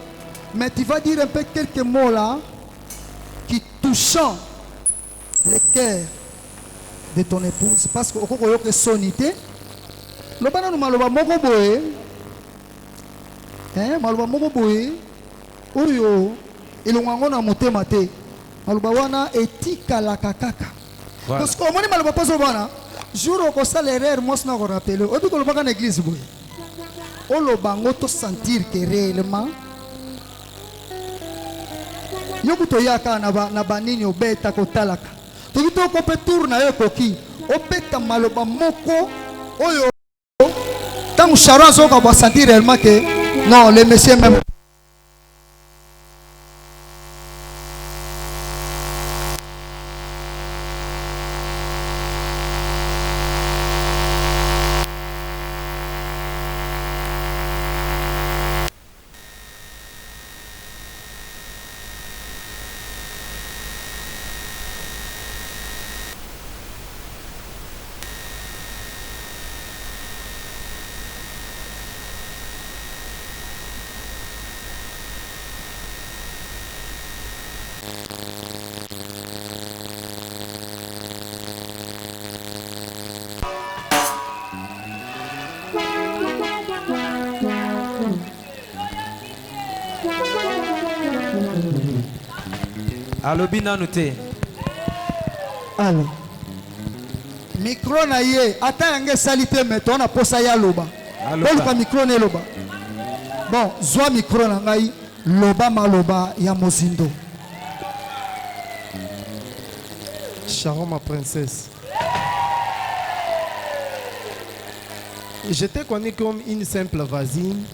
[SPEAKER 2] mais tu vas dire un peu quelques mots là qui touchent le cœur de ton épouse, parce que au koyo que sonité le bana no maloba moko boye maloba moko boye oyo ilongango na motema te maloba wana etikalaka kaka parce que omoni maloba pozo bana jour au kosala erreur moi na ko rappeler obi ko lobaka na église boye oloba ngo to sentir que réellement yokuto yaka na banini obeta kotalaka toki toko mpe tour na yo ekoki obeta maloba moko oyo ntango Sharon azoka basentir réellement que non le monsieur même
[SPEAKER 3] alobi nanu te.
[SPEAKER 2] allez micro na ye ata yango esali te me tona posa ya loba oluka micro na eloba bon zwa micro na ngai loba maloba ya mozindo.
[SPEAKER 6] Sharon, ma princesse, je t'ai connue comme une simple voisine,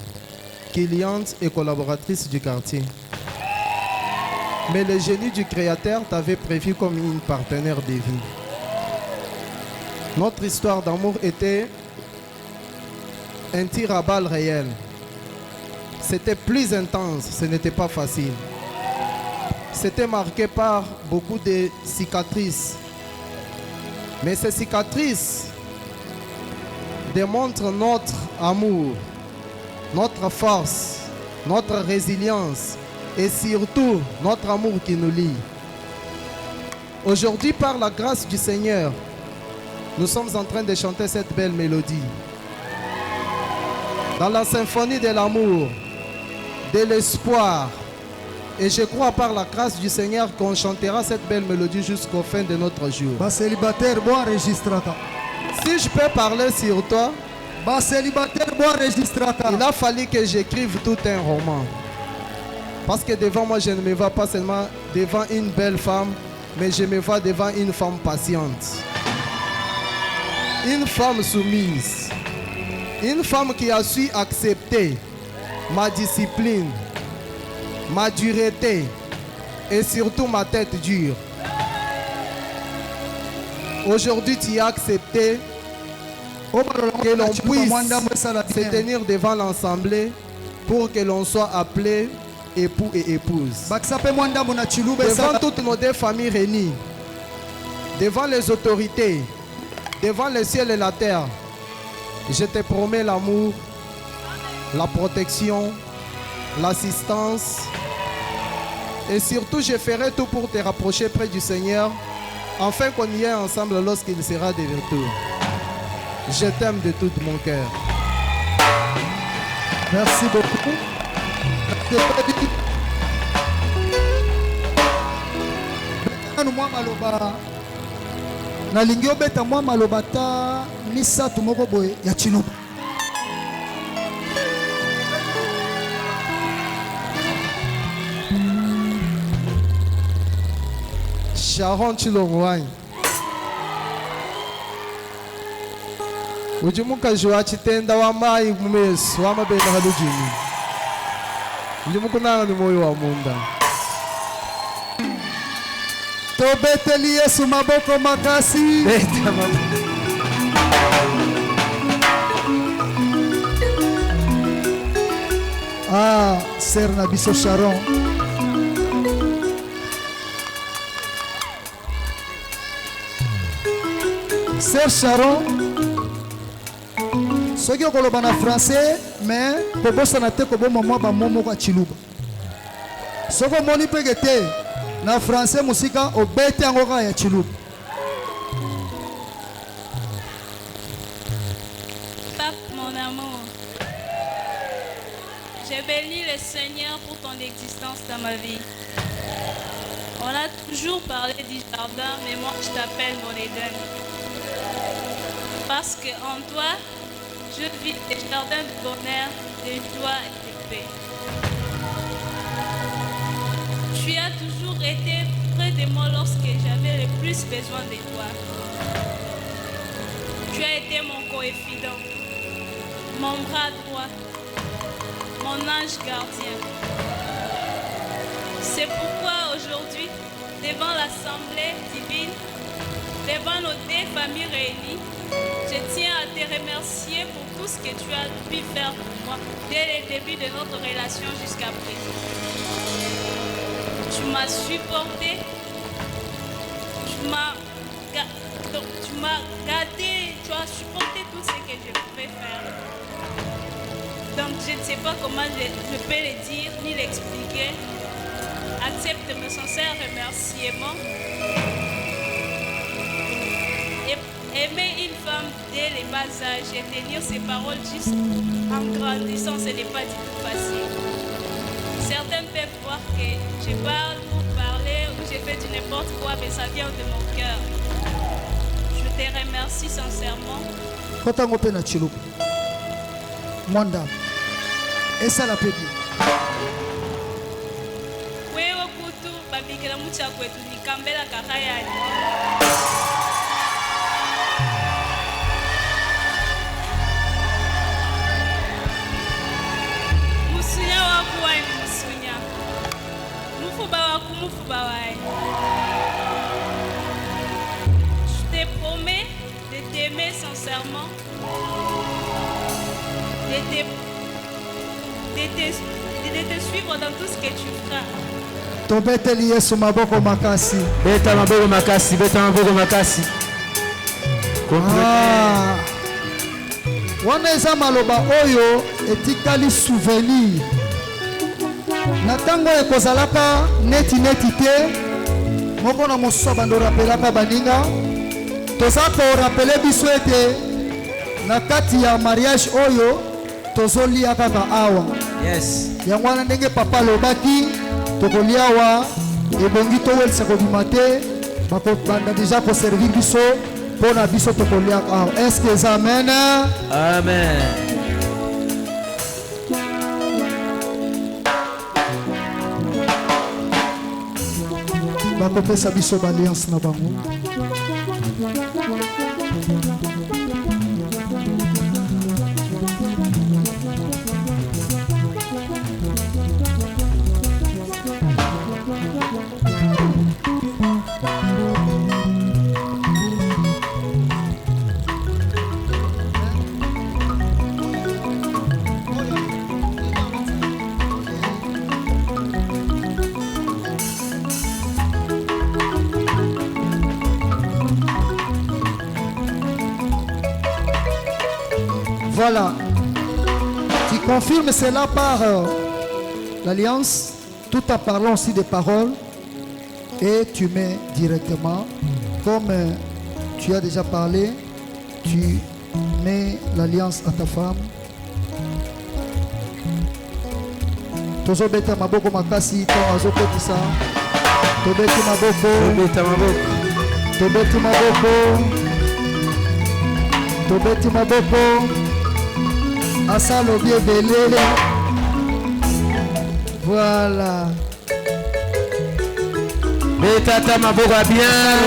[SPEAKER 6] cliente et collaboratrice du quartier. Mais le génie du Créateur t'avait prévu comme une partenaire de vie. Notre histoire d'amour était un tir à balles réel. C'était plus intense, ce n'était pas facile. C'était marqué par beaucoup de cicatrices. Mais ces cicatrices démontrent notre amour, notre force, notre résilience et surtout notre amour qui nous lie. Aujourd'hui, par la grâce du Seigneur, nous sommes en train de chanter cette belle mélodie. Dans la symphonie de l'amour, de l'espoir. Et je crois par la grâce du Seigneur qu'on chantera cette belle mélodie jusqu'au fin de notre jour.
[SPEAKER 2] Bas célibataire, bon enregistrata.
[SPEAKER 6] Si je peux parler sur toi,
[SPEAKER 2] Bas célibataire, bon enregistrata.
[SPEAKER 6] il a fallu que j'écrive tout un roman. Parce que devant moi, je ne me vois pas seulement devant une belle femme, mais je me vois devant une femme patiente. Une femme soumise. Une femme qui a su accepter ma discipline, ma dureté et surtout ma tête dure. Aujourd'hui, tu as accepté que l'on puisse se tenir devant l'assemblée pour que l'on soit appelé époux et épouse. Devant toutes nos deux familles réunies, devant les autorités, devant le ciel et la terre, je te promets l'amour, la protection, l'assistance et surtout je ferai tout pour te rapprocher près du Seigneur afin qu'on y ait ensemble lorsqu'il sera de retour. Je t'aime de tout mon cœur.
[SPEAKER 2] Merci beaucoup. nalingi obeta mwa maloba ta misatu moko boye ya chiluba.
[SPEAKER 6] Sharon Chilongwany. Ujimuka jwa chitenda wa mai mumesu wa mabena halujini. Ujimuka nanga ni moyo wa munda.
[SPEAKER 2] Tobeteli Yesu maboko makasi. Ah, sœur na biso Sharon. Sœur Sharon. Soki okoloba na français, mais kobosana te koboma mwa bamomo kwa chiluba. Soko moni peke te na français musika obete yango kaka ya chiluba.
[SPEAKER 5] Pape, mon amour, j'ai béni le Seigneur pour ton existence dans ma vie. On a toujours parlé du jardin, mais moi je t'appelle mon Éden. Parce qu'en toi, je vis des jardins de bonheur, de joie et de paix. Tu as toujours été près de moi lorsque j'avais le plus plus besoin de toi. Tu as été mon confident, mon bras droit, mon ange gardien. C'est pourquoi aujourd'hui, devant l'Assemblée divine, devant nos deux familles réunies, je tiens à te remercier pour tout ce que tu as pu faire pour moi dès le début de notre relation jusqu'à présent. Tu m'as supporté, tu m'as gardé, tu as supporté tout ce que je pouvais faire. Donc je ne sais pas comment je peux le dire ni l'expliquer. Accepte mes sincères remerciements. Aimer une femme dès le bas âge et tenir ses paroles juste en grandissant, ce n'est pas du tout facile. Certains peuvent voir que je parle pour parler ou je fais du n'importe quoi, mais ça vient de mon cœur. Je te remercie sincèrement.
[SPEAKER 2] Quand on a un chilo, mon dame, et ça la peut dire.
[SPEAKER 5] Wewe kutu babikira mucha kwetu nikambela kakayani. Musunya waku wai musunya. Mufuba waku mufuba wai. Je te promets de t'aimer sincèrement. De te suivre dans tout ce que tu feras.
[SPEAKER 2] Tobeteli Yesu maboko makasi.
[SPEAKER 3] Beta maboko makasi, beta maboko makasi.
[SPEAKER 2] Ah. Wana eza maloba oyo etikali souvenir. Na tango ekozalaka neti te. Moko na mosusu bando rapelaka baninga. Toza ko rappeler biso ete na kati ya mariage oyo tozolia kaka awa.
[SPEAKER 3] Yes.
[SPEAKER 2] Yango wana ndenge papa lobaki tokolia awa ebongi towelisa kobima te bakobanda deja koservir biso mpo na biso tokolia awa. Est-ce que eza amen?
[SPEAKER 3] Amen.
[SPEAKER 2] bakopesa biso baalliance na bango. Voilà. Tu confirmes cela par l'alliance, tout en parlant aussi des paroles. Et tu mets directement, comme tu as déjà parlé, tu mets l'alliance à ta femme. Tozo beta maboko makasi to azokotisa. Tobeti maboko.
[SPEAKER 3] Beta maboko.
[SPEAKER 2] Tobeti maboko. Tobeti maboko. Asalo bien belé. Voilà.
[SPEAKER 3] Beta ta maboko bien.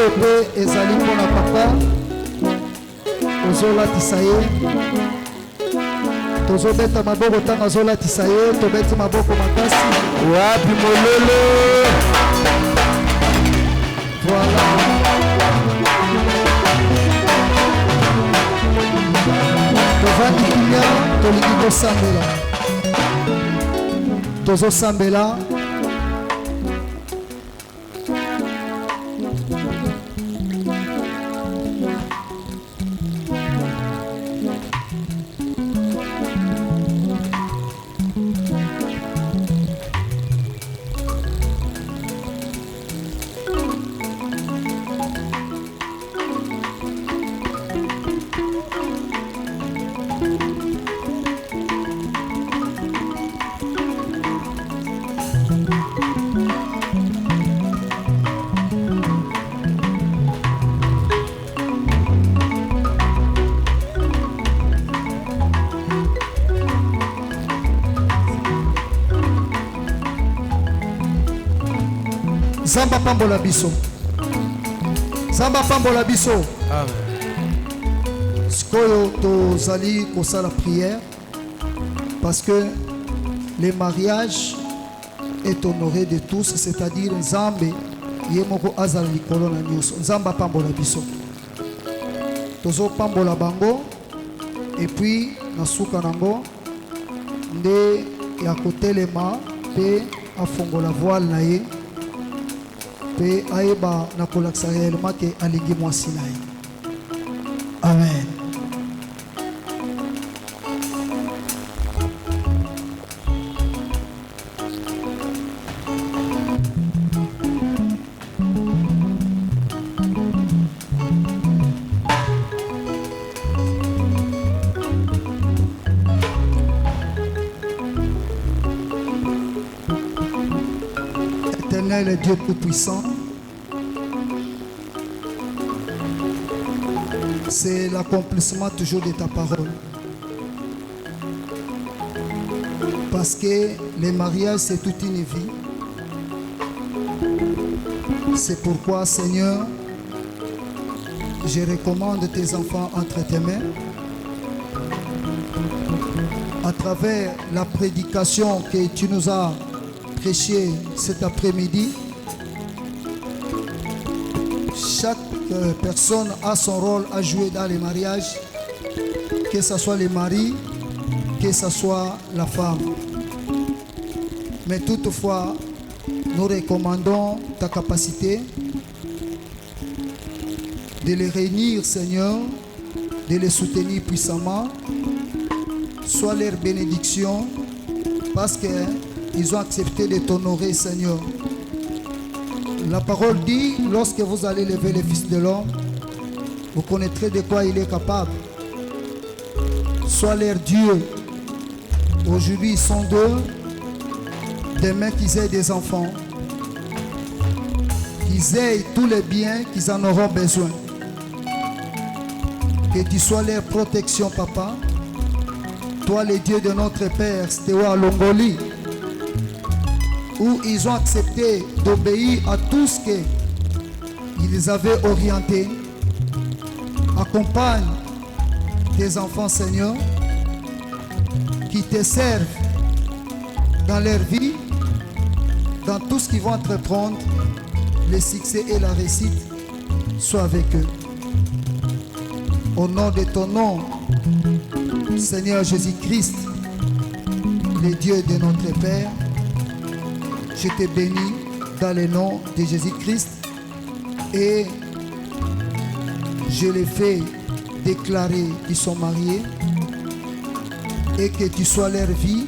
[SPEAKER 2] Ope ezali mpona papa ozolatisa ye tozobeta maboko ntango azolatisa ye tobeti maboko makasi
[SPEAKER 3] wapi mololo.
[SPEAKER 2] voilà. tovandi kimia tolingi kosambela tozosambela. Zamba pambola biso. Zamba pambola biso.
[SPEAKER 3] Amen.
[SPEAKER 2] Sikoyo tozali kosa la prière parce que le mariage est honoré de tous, c'est-à-dire Nzambe yemoko azala likolo na nyonso. Nzamba pambola biso. Tozo pambola bango et puis nasuka nango nde ya kotelema pe afongola voile na ye pe ayeba na kolakisa réellement ke alingi mwasi na ye. Amen. Éternel et Dieu tout-puissant, c'est l'accomplissement toujours de ta parole. Parce que le mariage, c'est toute une vie. C'est pourquoi, Seigneur, je recommande tes enfants entre tes mains. À travers la prédication que tu nous as prêchée cet après-midi, chaque personne a son rôle à jouer dans les mariages, que ce soit les maris, que ce soit la femme. Mais toutefois, nous recommandons ta capacité de les réunir, Seigneur, de les soutenir puissamment, soit leur bénédiction, parce qu'ils ont accepté de t'honorer, Seigneur. La parole dit, lorsque vous allez lever le Fils de l'homme, vous connaîtrez de quoi il est capable. Sois leur Dieu. Aujourd'hui, ils sont deux. Demain, qu'ils aient des enfants. Qu'ils aient tous les biens qu'ils en auront besoin. Que tu sois leur protection, Papa. Toi, le Dieu de notre Père, Stéwa Longoli, où ils ont accepté d'obéir à tout ce qu'ils avaient orienté. Accompagne tes enfants, Seigneur, qui te servent dans leur vie, dans tout ce qu'ils vont entreprendre. Le succès et la réussite soient avec eux. Au nom de ton nom, Seigneur Jésus-Christ, le Dieu de notre Père, je te bénis dans le nom de Jésus-Christ et je les fais déclarer qu'ils sont mariés et que tu sois leur vie,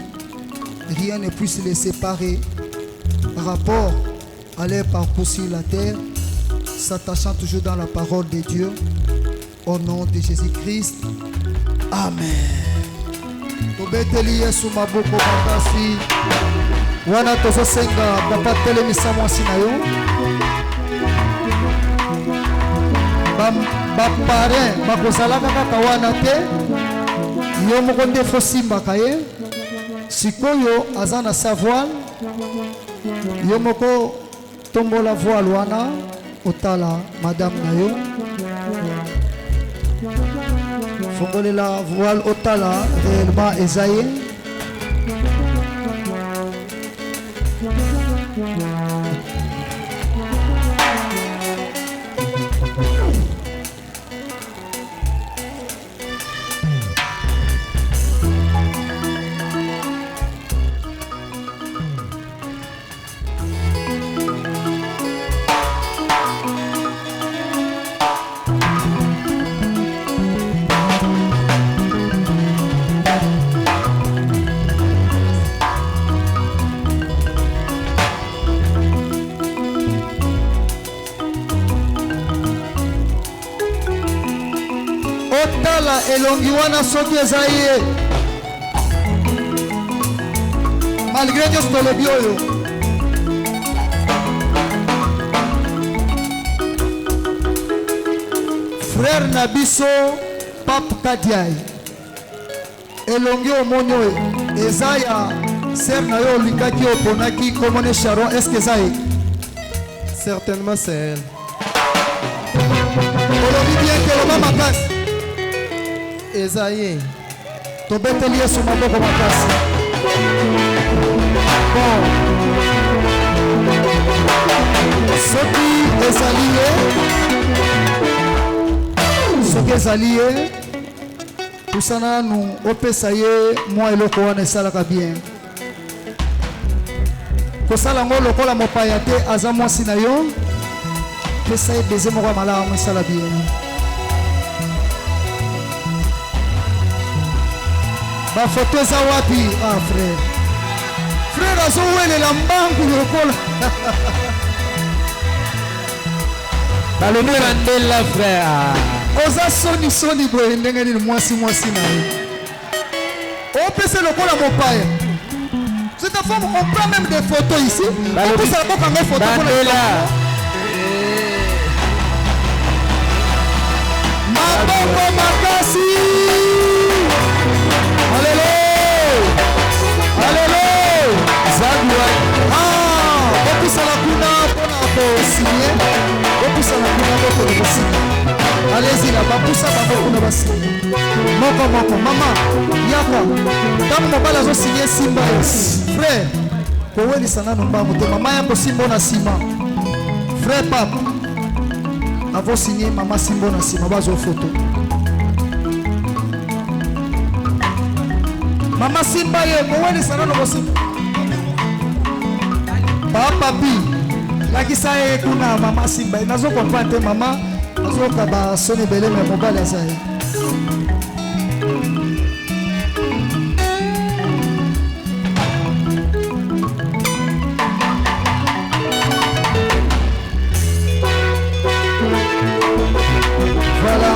[SPEAKER 2] rien ne puisse les séparer par rapport à leur parcours sur la terre, s'attachant toujours dans la parole de Dieu. Au nom de Jésus-Christ. Amen. Tobeteli Yesu maboko makasi. Wana tozosenga papa telemisa mwasi na yo. Bapare bakozalaka kaka wana te. Yo moko nde fosimbaka ye. Sikoyo aza na sa voile. Yo moko tombola voile wana otala madame na yo. Fongole la voile otala réellement Esaïe. Elongi wana soki ezali ye malgré nyonso tolobi oyo frère na biso Pape Kadiai elongi omoni oyo eza ya ser na yo olingaki oponaki komone Sharon, est-ce que eza ye?
[SPEAKER 6] certainement c'est elle.
[SPEAKER 2] olobi bien ke loba makasi
[SPEAKER 6] Esaïe.
[SPEAKER 2] tobeteli yesu maboko makasi bon soki ezali ye pusana nanu opesa ye mwa eloko wana esalaka bien kosala yango lokola mopaya te aza mwasi na yo pesa ye beze moko ya malamu esala bien bafoto eza wapi ah frère azowelela mbangu lokola
[SPEAKER 3] balobi bandela frère
[SPEAKER 2] oza soni boye ndenge nini mwasi na ye opesa lokola mopaya cette femme on prend même des photos ici on peut savoir quand photo maboko makasi Alléluia Zagwa opusala kuna mpona kosinye opusala kuna mpona kosinye allez-y là bapusa bango kuna basinye moko mama yaka ntango mobali azosinye simba yo frère kowelisa nano mbangu te mama ya kosimba na nsima frère papa avosinye mama simbo na nsima bazwa foto mama simba ye kowelisa nano kosimba papapi lakisa ye kuna mama simba nazokomprendre te mama azoyoka basoni ebele me mobali aza ye voilà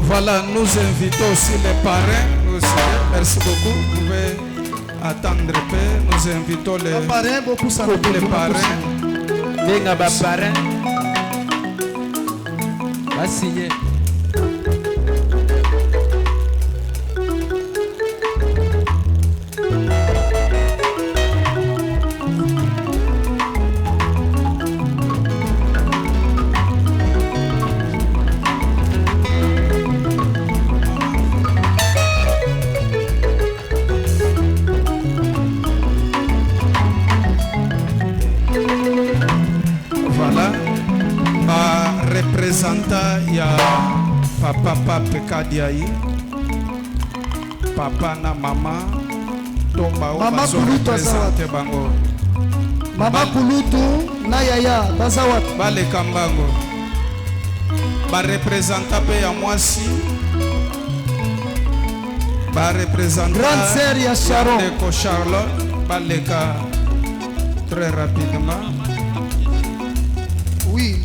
[SPEAKER 7] Voilà, nous invitons aussi les parrains. Merci beaucoup. Vous pouvez attendre un peu. Nous invitons les parrains.
[SPEAKER 3] Venga ba parrain. Va signer.
[SPEAKER 7] Il y a papa Pekadiaï, papa na mama,
[SPEAKER 2] mama Kulutu azawat. Mama Kulutu na yaya bazawat.
[SPEAKER 7] Bale kambango. Ba représenta pe ya mwasi. Ba représenta
[SPEAKER 2] grande sœur ya Sharon.
[SPEAKER 7] De Charlotte, baleka très rapidement.
[SPEAKER 2] Oui.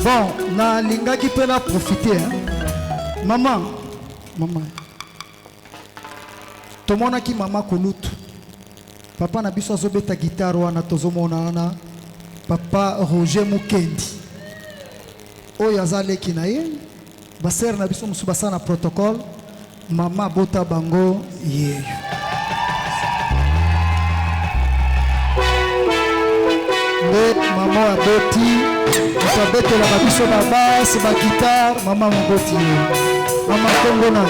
[SPEAKER 2] Bon, nalingaki mpe na profiter Maman, maman. Tomonaki mama kolutu. Papa na biso azobeta guitare wana tozomona papa Roger Mukendi. Oyo azaleki na ye. Baser na biso musu basana protocole. Mama bota bango yeyo. Maman aboti. Tabetela babiso na basse, ba guitare, maman aboti yeyo. Maman kongona.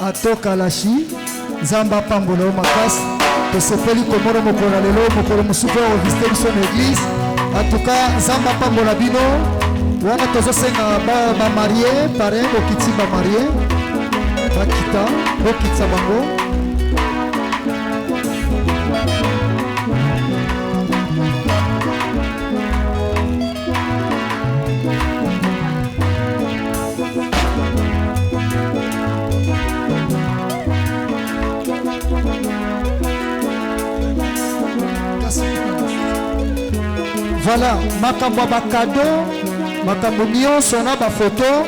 [SPEAKER 2] Atokalashi Zamba pambola o makasi tosepeli komona mokolo lelo mokolo mosuku o visiter biso na église. En tout cas Zamba pambola bino wana tozosenga ba marié parrain okiti ba marié bakita okitsa bango. Voilà, makambo bakado, makambo nyonso na ba photo,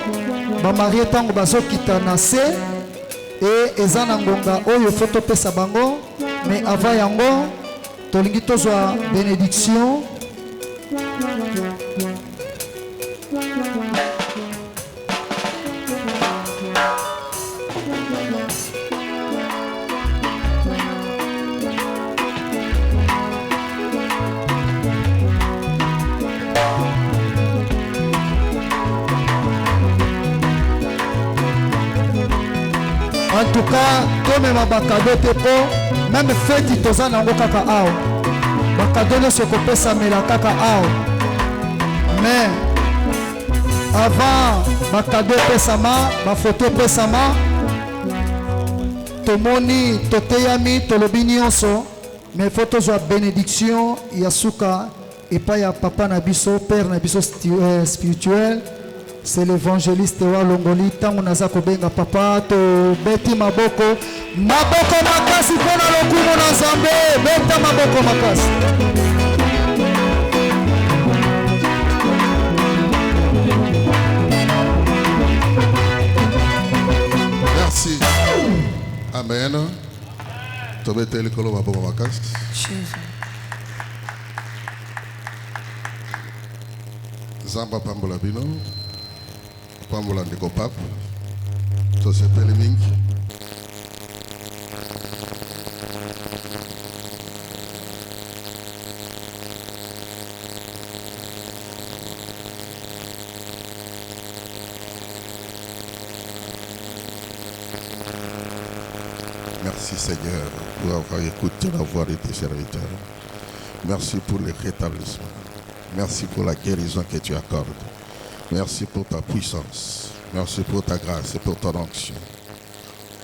[SPEAKER 2] ba marié tango bazokita na se et eza na ngonga oyo photo pesa bango, mais avant yango tolingi tozwa bénédiction. En tout cas, comme ma bakado tepo, même fête toza nango kaka ao. Bakado ne se kopesa mela kaka ao. Mais avant bakado pesama, ba photo pesama, tomoni toteyami tolobi nyonso, mais photo zo bénédiction yasuka et pas ya papa na biso, père na biso spirituel. C'est l'évangéliste wa Longoli tango naza kobenga papa to beti maboko makasi pona lokumu na Nzambe beta maboko makasi.
[SPEAKER 8] Merci. Amen. To beta likolo maboko makasi. Zamba pambola bino. Pambola ndeko pape tosepeli mingi. Merci Seigneur pour avoir écouté la voix de tes serviteurs. Merci pour le rétablissement. Merci pour la guérison que tu accordes. Merci pour ta puissance. Merci pour ta grâce et pour ton onction.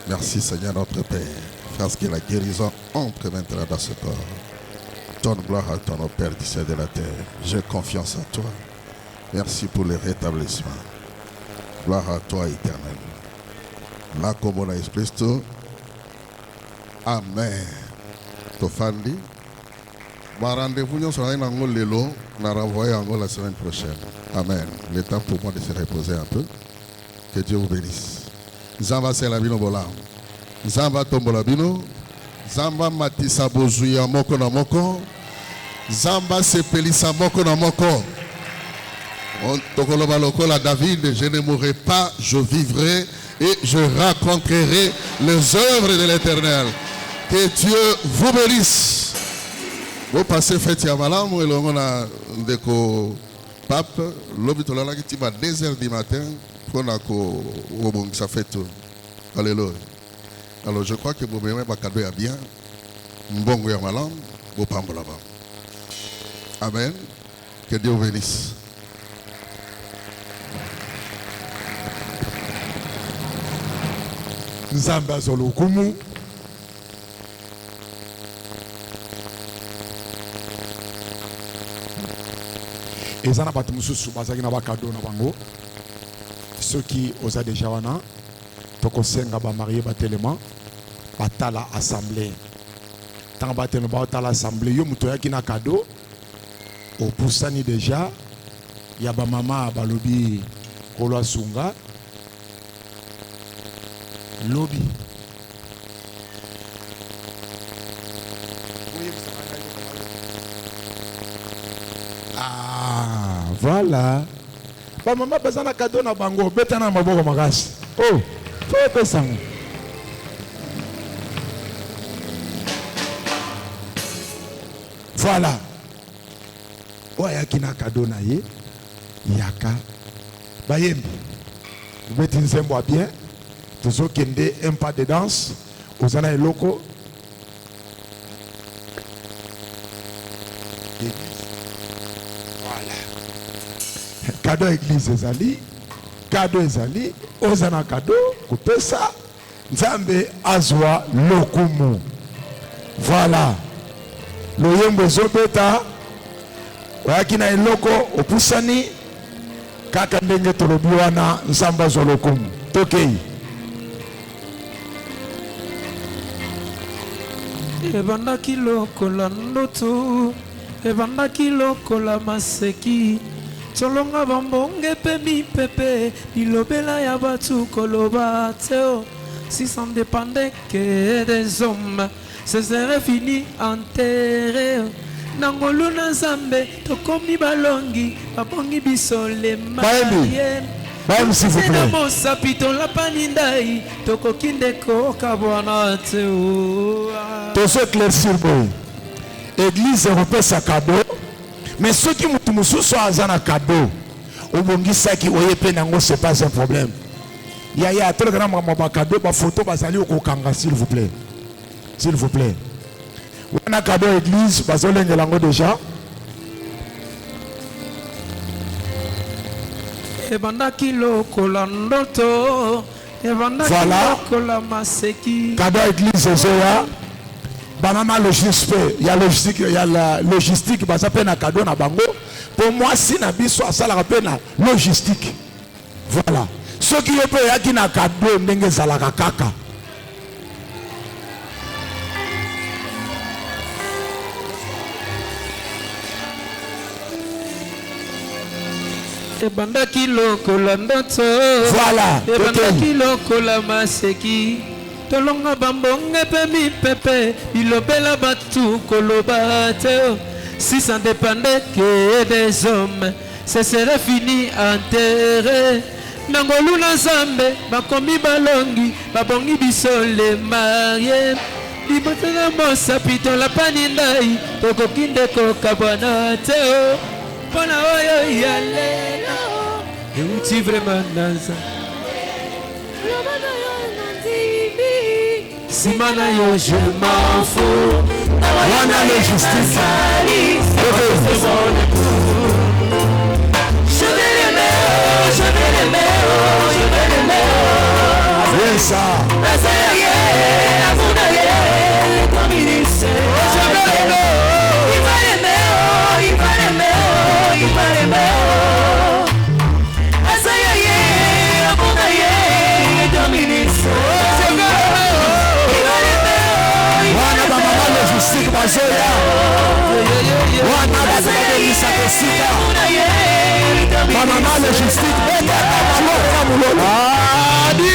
[SPEAKER 8] Merci Seigneur notre Père. Parce que la guérison entre maintenant dans ce corps. Donne gloire à ton Père du ciel de la terre. J'ai confiance en toi. Merci pour le rétablissement. Gloire à toi éternel. La comme on a expliqué. Amen. Tofandi. Rendez-vous nous sera en lelo. Nous renvoyons la semaine prochaine. Amen. Le temps pour moi de se reposer un peu. Que Dieu vous bénisse. Zamba selabino bola. Zamba tombolabino. Zamba matisa bozuya moko na moko. Zamba sepelisa moko na moko. Tokoloba lokola David, je ne mourrai pas, je vivrai et je raconterai les œuvres de l'Éternel. Que Dieu vous bénisse. Vous passez fête ya malamu et l'on a ndeko pape l'obitola qui tiba 2h du matin pour nako obongisa fête. Alléluia. Alors je crois que vous m'aimez pas cadeau ya bien. Mbongo ya malamu, vous pambola ba. Amen. Que Dieu vous bénisse.
[SPEAKER 1] Nzambe azolukumu. Ezana batu mususu bazaki na bakado na bango. Ceux qui osa déjà wana tokosenga ba marié batelema batala assemblée. Tant batelema batala assemblée yo muto yaki na cadeau opusani déjà ya ba mama balobi kolwa sunga lobby. Ah, voilà. Ba mama bazana cadeau na bango betana maboko makasi. Oh, faut pesa. Voilà. Oya kina cadeau na ye. Yaka. Bayembi. Vous mettez un bien. Tous ceux qui ont un pas de danse. Aux années locaux. Cadeau église ezali, cadeau ezali, ozana cadeau, kupesa, nzambe azwa lokumu. Voilà. Loyembo zobeta, oyaki na eloko opusani, kaka ndenge tolobi wana nzambe azwa lokumu. Tokei.
[SPEAKER 3] Ebandaki lokola ndoto, ebandaki lokola maseki. Tolonga bambonge pe mi pepe, bilobela ya batu koloba teo. Si ça ne dépendait que des hommes, ce serait fini enterré. Nangolu na zambe, tokomi balongi, babongi bisole maye.
[SPEAKER 1] Baem s'il vous plaît.
[SPEAKER 3] Mon sapito la panindai, toko kindeko kabwana teo.
[SPEAKER 1] Tout ce éclaircir boy. Église européenne sa cadeau. Mais ceux qui m'ont soit un cadeau, au bongisaki oyepe nango c'est pas un problème. Il y a très grand maman cadeau, ma photo basali au kokanga s'il vous plaît. S'il vous plaît. On a cadeau église, basole ngelango déjà.
[SPEAKER 3] Ebanda kilo kolandoto, ebanda kilo kolamaseki.
[SPEAKER 1] Cadeau église Zoya. Banana logistique, il y a logistique, il y a la logistique, bah ça peine à cadeau na bango. Pour moi, si na biso ça la peine à logistique. Voilà. Ce qui est peu yaki na cadeau ndenge zalaka kaka.
[SPEAKER 3] Ebanda kilo kolandoto.
[SPEAKER 1] Voilà.
[SPEAKER 3] Ebanda kilo kolamaseki. Tolonga bambonge pe mi pepe, bilobela batu koloba teo. Si ça ne dépendait que des hommes, ce serait fini enterré. Nangolu na zambe, bakomi balongi, babongi bisole marié. Libotela mosa pito la panindai, toko kindeko kabana teo. Pona oyo yalela, euti vraiment naza. Simana yo je m'en fous.
[SPEAKER 1] Wana logistique.
[SPEAKER 3] Je vais l'aimer, je vais l'aimer, je vais l'aimer.
[SPEAKER 1] Oui ça.
[SPEAKER 3] Je vais l'aimer. Il va l'aimer, il va l'aimer, il va l'aimer.
[SPEAKER 1] Logistique bazoya. Wana bazana misaka sika. Banana logistique beta kama mulolo. Adi.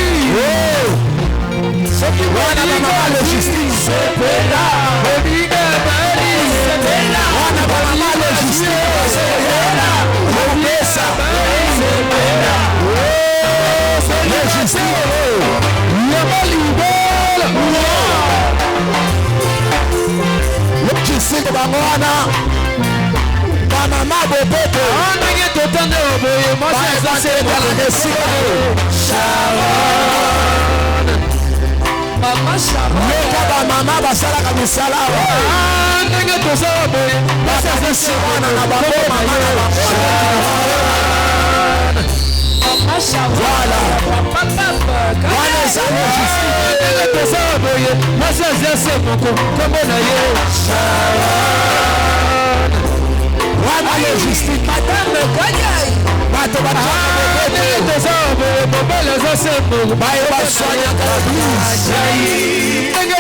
[SPEAKER 1] Wana banana logistique sepela. Bodiga bali sepela. Wana banana logistique sepela. Lobesa sepela. Logistique. Yabalibela. Logistique bangwana. Banana boboto.
[SPEAKER 3] Ndenge totande oboye moi c'est
[SPEAKER 1] dans la descente.
[SPEAKER 3] Sharon. Mama Sharon.
[SPEAKER 1] Loka ba mama basala ka misala.
[SPEAKER 3] Ndenge toza oboye moi c'est
[SPEAKER 1] Sharon na ba mama na
[SPEAKER 3] Mama Sharon.
[SPEAKER 1] Voilà.
[SPEAKER 3] Papa.
[SPEAKER 1] Voilà ça logistique.
[SPEAKER 3] Ndenge toza oboye moi c'est moko kombo na ye. Sharon.
[SPEAKER 1] Voilà logistique.
[SPEAKER 3] Madame Kanyai.
[SPEAKER 1] Bato ba
[SPEAKER 3] ndenge toza oboye mobile za sembo.
[SPEAKER 1] ba soigner la
[SPEAKER 3] Ndenge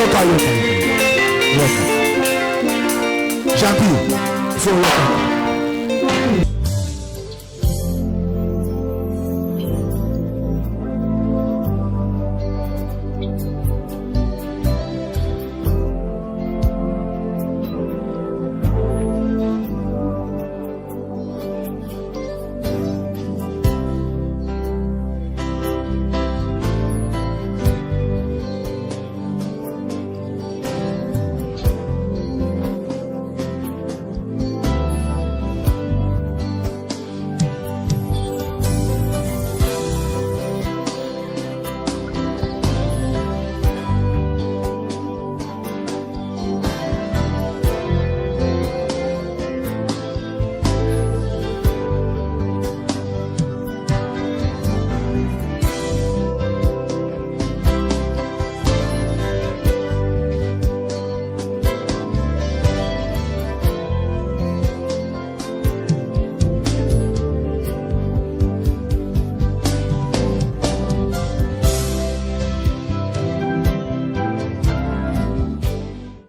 [SPEAKER 1] Yoka. Gentil, faut yoka.